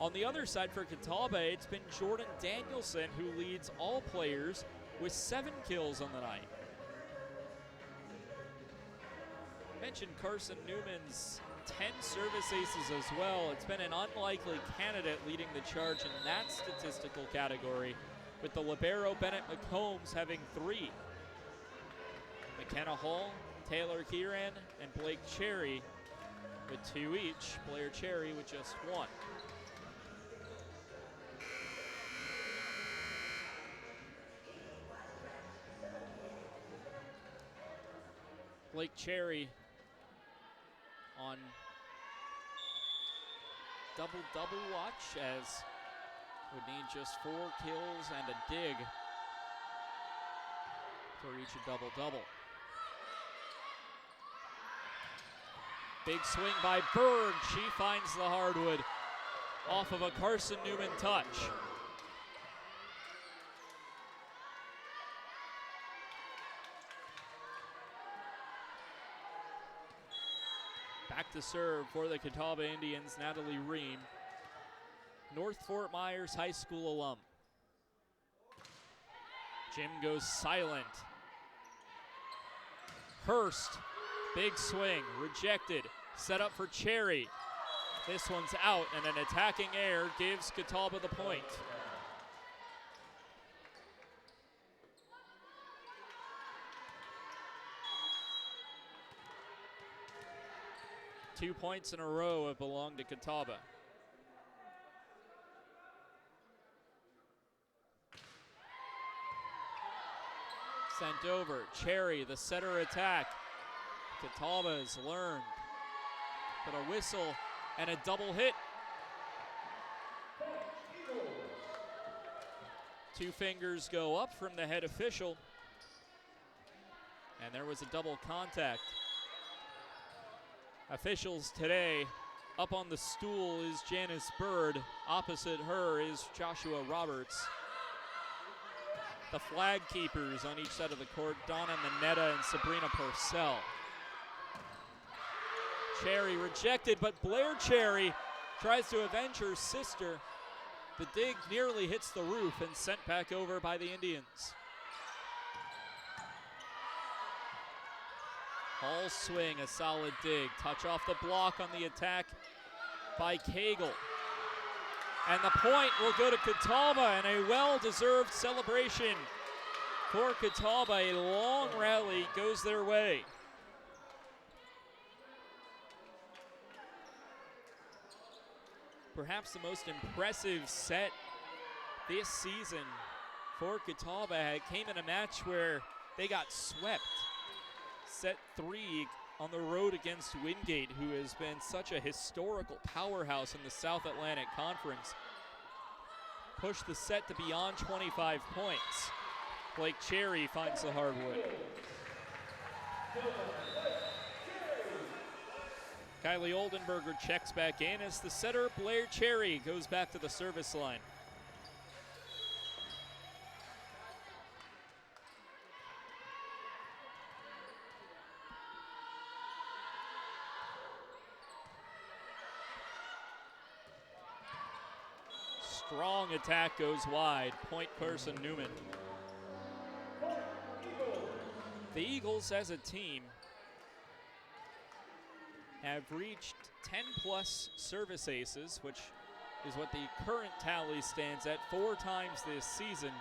On the other side for Catawba, it's been Jordan Danielson who leads all players with 7 kills on the night. I mentioned Carson-Newman's 10 service aces as well. It's been an unlikely candidate leading the charge in that statistical category, with the libero Bennett McCombs having 3. McKenna Hall, Taylor Kieran, and Blake Cherry with 2 each. Blair Cherry with just 1. Blake Cherry on double-double watch, as would need just 4 kills and a dig to reach a double-double. Big swing by Berg. She finds the hardwood off of a Carson-Newman touch. Back to serve for the Catawba Indians, Natalie Ream, North Fort Myers High School alum. Jim goes silent. Hurst, big swing, rejected, set up for Cherry. This one's out, and an attacking air gives Catawba the point. Two points in a row have belonged to Catawba. Sent over, Cherry, the setter attack. Catawba has learned. But a whistle and a double hit. 2 fingers go up from the head official. And there was a double contact. Officials today, up on the stool is Janice Bird. Opposite her is Joshua Roberts. The flag keepers on each side of the court, Donna Minetta and Sabrina Purcell. Cherry rejected, but Blair Cherry tries to avenge her sister. The dig nearly hits the roof and sent back over by the Indians. Hall swing, a solid dig. Touch off the block on the attack by Cagle. And the point will go to Catawba, and a well-deserved celebration for Catawba. A long rally goes their way. Perhaps the most impressive set this season for Catawba came in a match where they got swept. Set 3 on the road against Wingate, who has been such a historical powerhouse in the South Atlantic Conference. Pushed the set to beyond 25 points. Blake Cherry finds the hardwood. Kylie Oldenburger checks back in as the setter Blair Cherry goes back to the service line. Strong attack goes wide. Point Carson-Newman. The Eagles as a team have reached 10+ service aces, which is what the current tally stands at 4 times this season.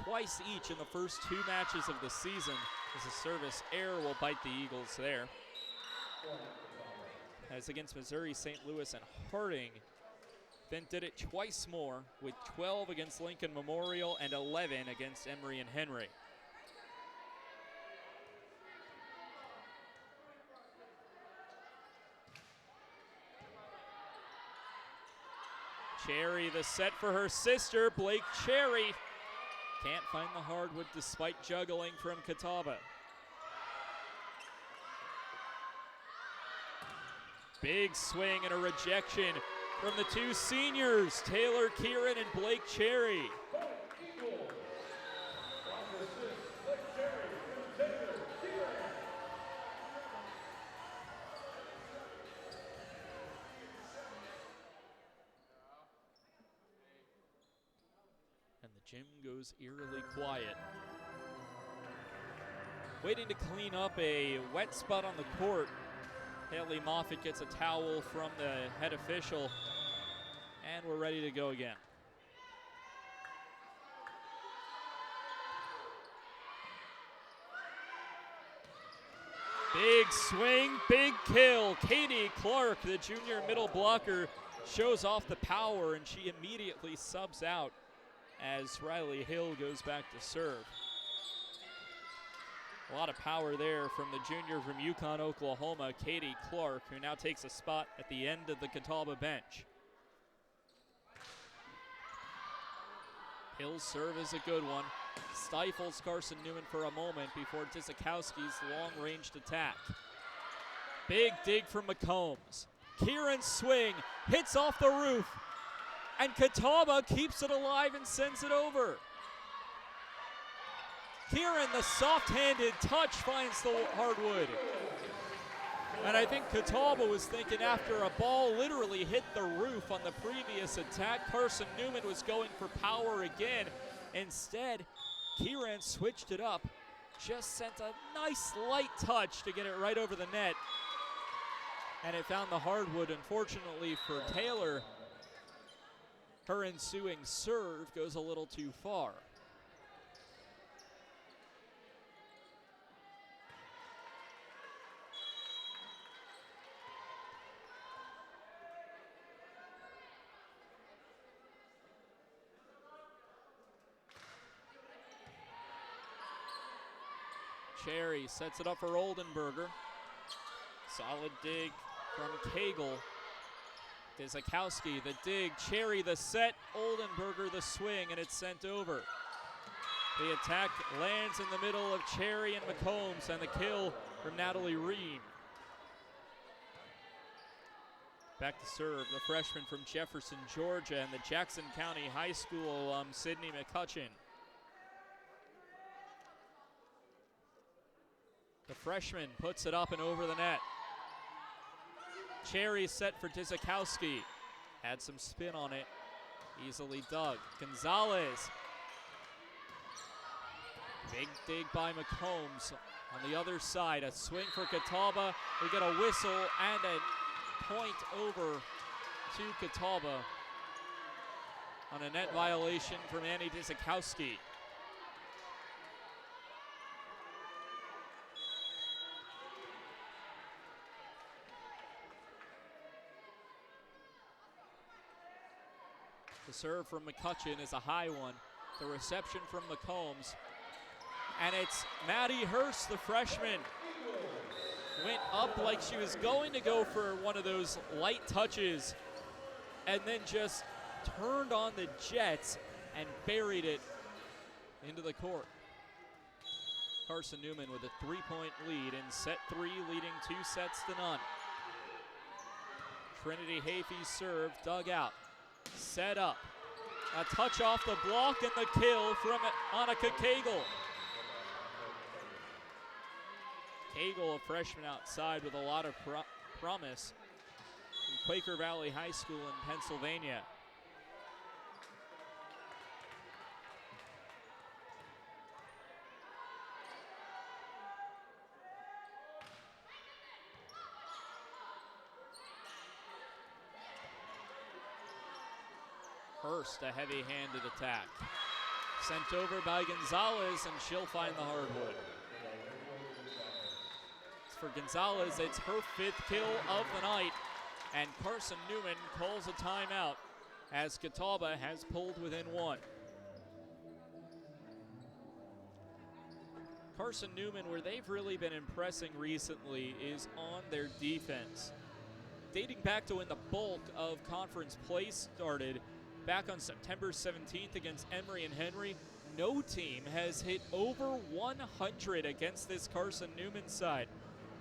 Twice each in the first 2 matches of the season, as a service error will bite the Eagles there. As against Missouri, St. Louis, and Harding, then did it twice more with 12 against Lincoln Memorial and 11 against Emory and Henry. Cherry, the set for her sister, Blake Cherry. Can't find the hardwood despite juggling from Catawba. Big swing and a rejection. from the two seniors, Taylor Kieran and Blake Cherry. And the gym goes eerily quiet. Waiting to clean up a wet spot on the court. Haley Moffitt gets a towel from the head official, and we're ready to go again. Big swing, big kill. Katie Clark, the junior middle blocker, shows off the power, and she immediately subs out as Riley Hill goes back to serve. A lot of power there from the junior from Yukon, Oklahoma, Katie Clark, who now takes a spot at the end of the Catawba bench. Hill's serve is a good one. Stifles Carson-Newman for a moment before Dzikowski's long-ranged attack. Big dig from McCombs. Kieran's swing hits off the roof, and Catawba keeps it alive and sends it over. Kieran, the soft-handed touch, finds the hardwood. And I think Catawba was thinking after a ball literally hit the roof on the previous attack, Carson-Newman was going for power again. Instead, Kieran switched it up, just sent a nice light touch to get it right over the net. And it found the hardwood. Unfortunately for Taylor, her ensuing serve goes a little too far. Cherry sets it up for Oldenburger. Solid dig from Cagle. Dzikowski, the dig. Cherry, the set. Oldenburger, the swing, and it's sent over. The attack lands in the middle of Cherry and McCombs, and the kill from Natalie Ream. Back to serve, the freshman from Jefferson, Georgia, and the Jackson County High School alum, Sydney McCutcheon. The freshman puts it up and over the net. Cherry set for Dzikowski. Had some spin on it. Easily dug. Gonzalez. Big dig by McCombs. On the other side, a swing for Catawba. We get a whistle and a point over to Catawba on a net violation from Annie Dzikowski. The serve from McCutcheon is a high one. The reception from McCombs. And it's Maddie Hurst, the freshman. Went up like she was going to go for one of those light touches and then just turned on the jets and buried it into the court. Carson-Newman with a 3-point lead in set 3, leading 2 sets to none. Trinity Hafey's serve dug out. Set up. A touch off the block and the kill from Annika Cagle. Cagle, a freshman outside with a lot of promise from Quaker Valley High School in Pennsylvania. Hurst, a heavy-handed attack. Sent over by Gonzalez, and she'll find the hardwood. For Gonzalez, it's her 5th kill of the night, and Carson-Newman calls a timeout as Catawba has pulled within 1. Carson-Newman, where they've really been impressing recently, is on their defense. Dating back to when the bulk of conference play started, back on September 17th against Emory and Henry, no team has hit over 100 against this Carson-Newman side.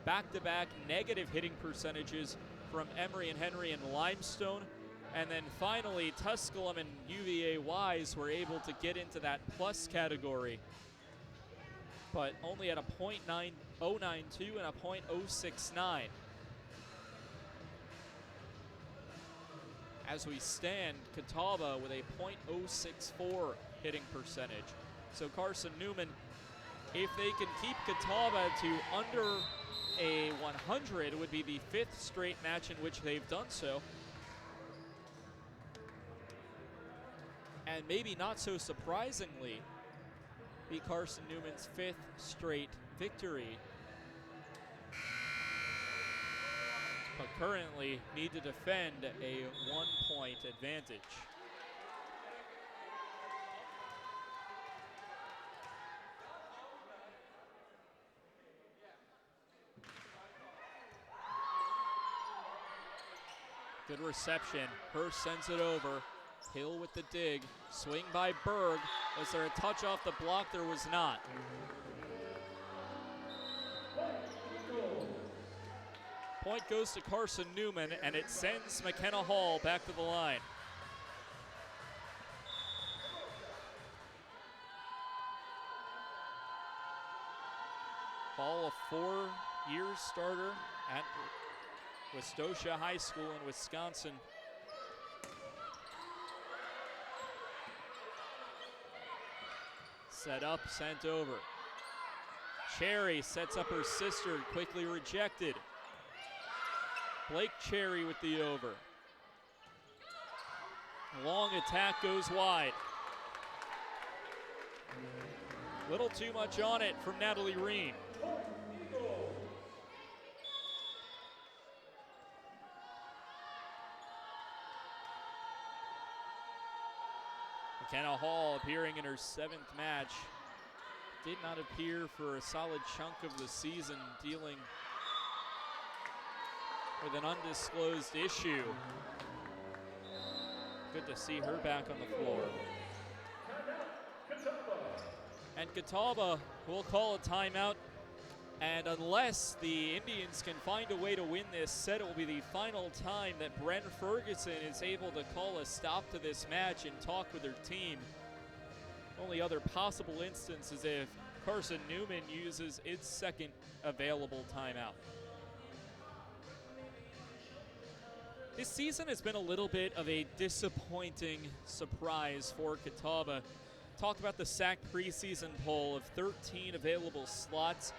Back-to-back negative hitting percentages from Emory and Henry and Limestone. And then finally, Tusculum and UVA Wise were able to get into that plus category, but only at a .9092 and a .069. As we stand, Catawba with a .064 hitting percentage. So Carson-Newman, if they can keep Catawba to under a 100, it would be the 5th straight match in which they've done so. And maybe not so surprisingly, be Carson-Newman's 5th straight victory. But currently need to defend a 1-point advantage. Good reception. Hurst sends it over. Hill with the dig. Swing by Berg. Was there a touch off the block? There was not. Point goes to Carson-Newman, and it sends McKenna Hall back to the line. Hall, a 4-year starter at Westosha High School in Wisconsin. Set up, sent over. Cherry sets up her sister, quickly rejected. Blake Cherry with the over. Long attack goes wide. Little too much on it from Natalie Reen. McKenna Hall appearing in her 7th match. Did not appear for a solid chunk of the season, dealing with an undisclosed issue. Good to see her back on the floor. And Catawba will call a timeout. And unless the Indians can find a way to win this set, it will be the final time that Bren Ferguson is able to call a stop to this match and talk with her team. Only other possible instance is if Carson-Newman uses its 2nd available timeout. This season has been a little bit of a disappointing surprise for Catawba. Talk about the SAC preseason poll of 13 available slots.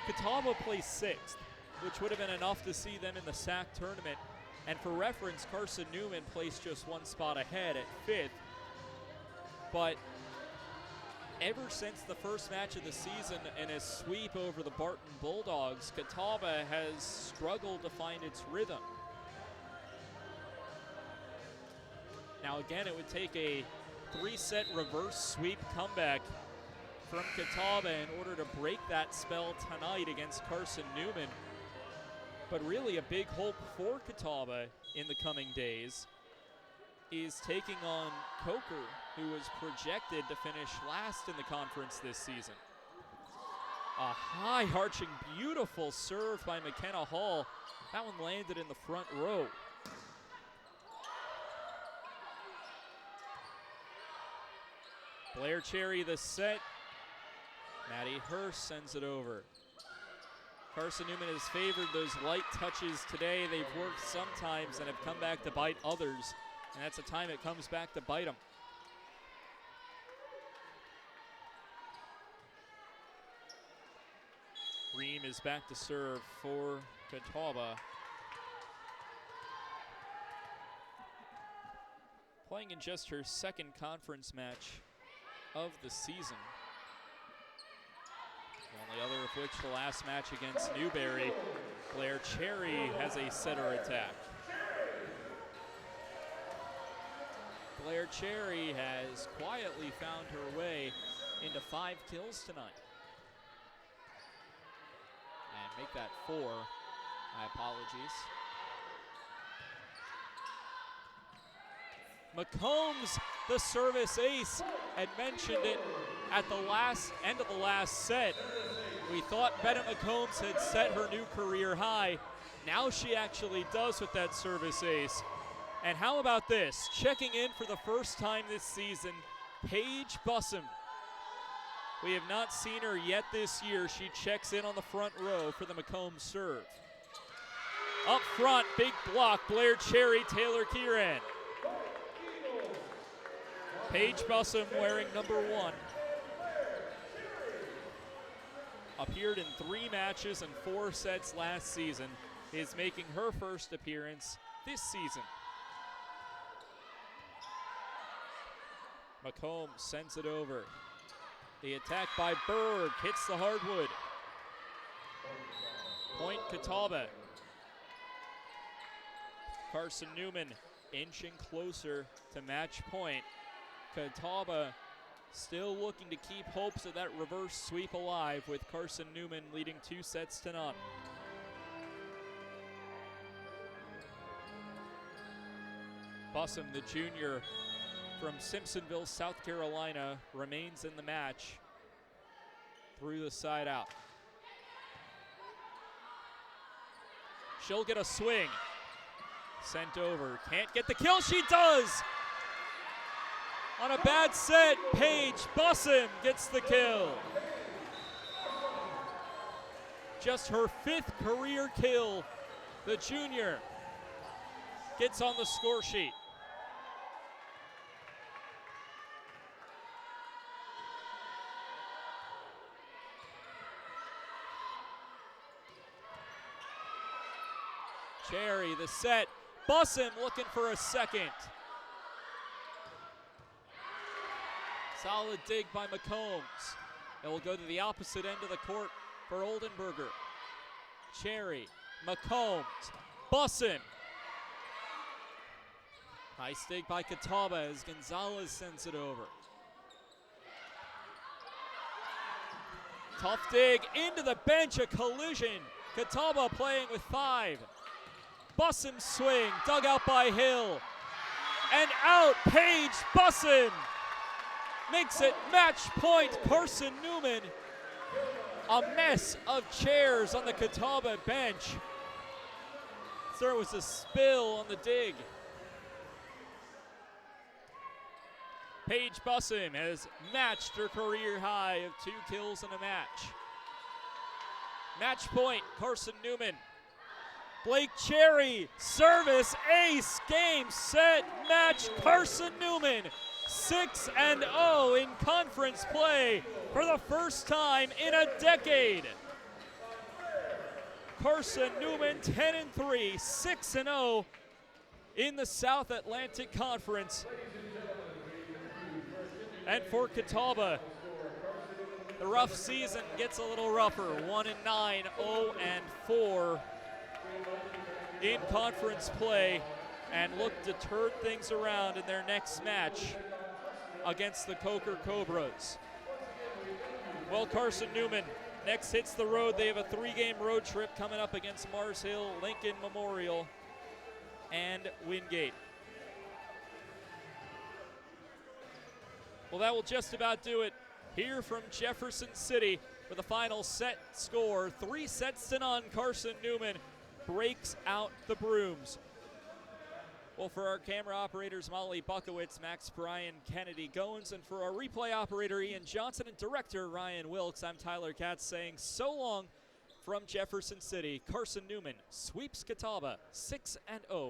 Catawba placed 6th, which would have been enough to see them in the SAC tournament. And for reference, Carson-Newman placed just 1 spot ahead at 5th. But ever since the first match of the season in a sweep over the Barton Bulldogs, Catawba has struggled to find its rhythm. Now again, it would take a 3-set reverse sweep comeback from Catawba in order to break that spell tonight against Carson-Newman. But really a big hope for Catawba in the coming days is taking on Coker, who was projected to finish last in the conference this season. A high arching, beautiful serve by McKenna Hall. That one landed in the front row. Blair Cherry the set. Maddie Hurst sends it over. Carson-Newman has favored those light touches today. They've worked sometimes and have come back to bite others. And that's the time it comes back to bite them. Ream is back to serve for Catawba. Playing in just her 2nd conference match of the season. The only other of which the last match against Newberry. Blair Cherry has a setter attack. Blair Cherry has quietly found her way into 5 kills tonight. And make that 4. My apologies. McCombs, the service ace, had mentioned it at the end of the last set. We thought Bennett McCombs had set her new career high. Now she actually does with that service ace. And how about this? Checking in for the first time this season, Paige Bussum. We have not seen her yet this year. She checks in on the front row for the Macomb serve. Up front, big block, Blair Cherry, Taylor Kieran. Paige Bussum wearing number 1. Appeared in 3 matches and 4 sets last season. Is making her first appearance this season. Macomb sends it over. The attack by Berg hits the hardwood. Point Catawba. Carson-Newman inching closer to match point. Catawba still looking to keep hopes of that reverse sweep alive, with Carson-Newman leading 2 sets to none. Bussum, the junior from Simpsonville, South Carolina, remains in the match through the side out. She'll get a swing. Sent over, can't get the kill, she does! On a bad set, Paige Bussum gets the kill. Just her 5th career kill, the junior gets on the score sheet. Cherry, the set. Bussum looking for a second. Solid dig by McCombs. It will go to the opposite end of the court for Oldenburger. Cherry, McCombs, Bussum. Nice dig by Catawba as Gonzalez sends it over. Tough dig into the bench, a collision. Catawba playing with 5. Bussum swing, dug out by Hill. And out, Paige Bussum makes it match point. Carson-Newman, a mess of chairs on the Catawba bench. There was a spill on the dig. Paige Bussum has matched her career high of 2 kills in a match. Match point, Carson-Newman. Blake Cherry, service, ace, game, set, match, Carson-Newman. 6-0 in conference play for the first time in a decade. Carson-Newman 10-3, 6-0 in the South Atlantic Conference. And for Catawba, the rough season gets a little rougher. 1-9, 0-4 in conference play, and look to turn things around in their next match against the Coker Cobras. Well, Carson-Newman next hits the road. They have a 3-game road trip coming up against Mars Hill, Lincoln Memorial, and Wingate. Well, that will just about do it here from Jefferson City with a final set score. 3-0. Carson-Newman breaks out the brooms. Well, for our camera operators, Molly Buckowitz, Max Bryan, Kennedy Goins, and for our replay operator, Ian Johnson, and director, Ryan Wilkes, I'm Tyler Katz saying so long from Jefferson City. Carson-Newman sweeps Catawba 6-0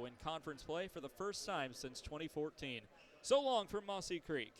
in conference play for the first time since 2014. So long from Mossy Creek.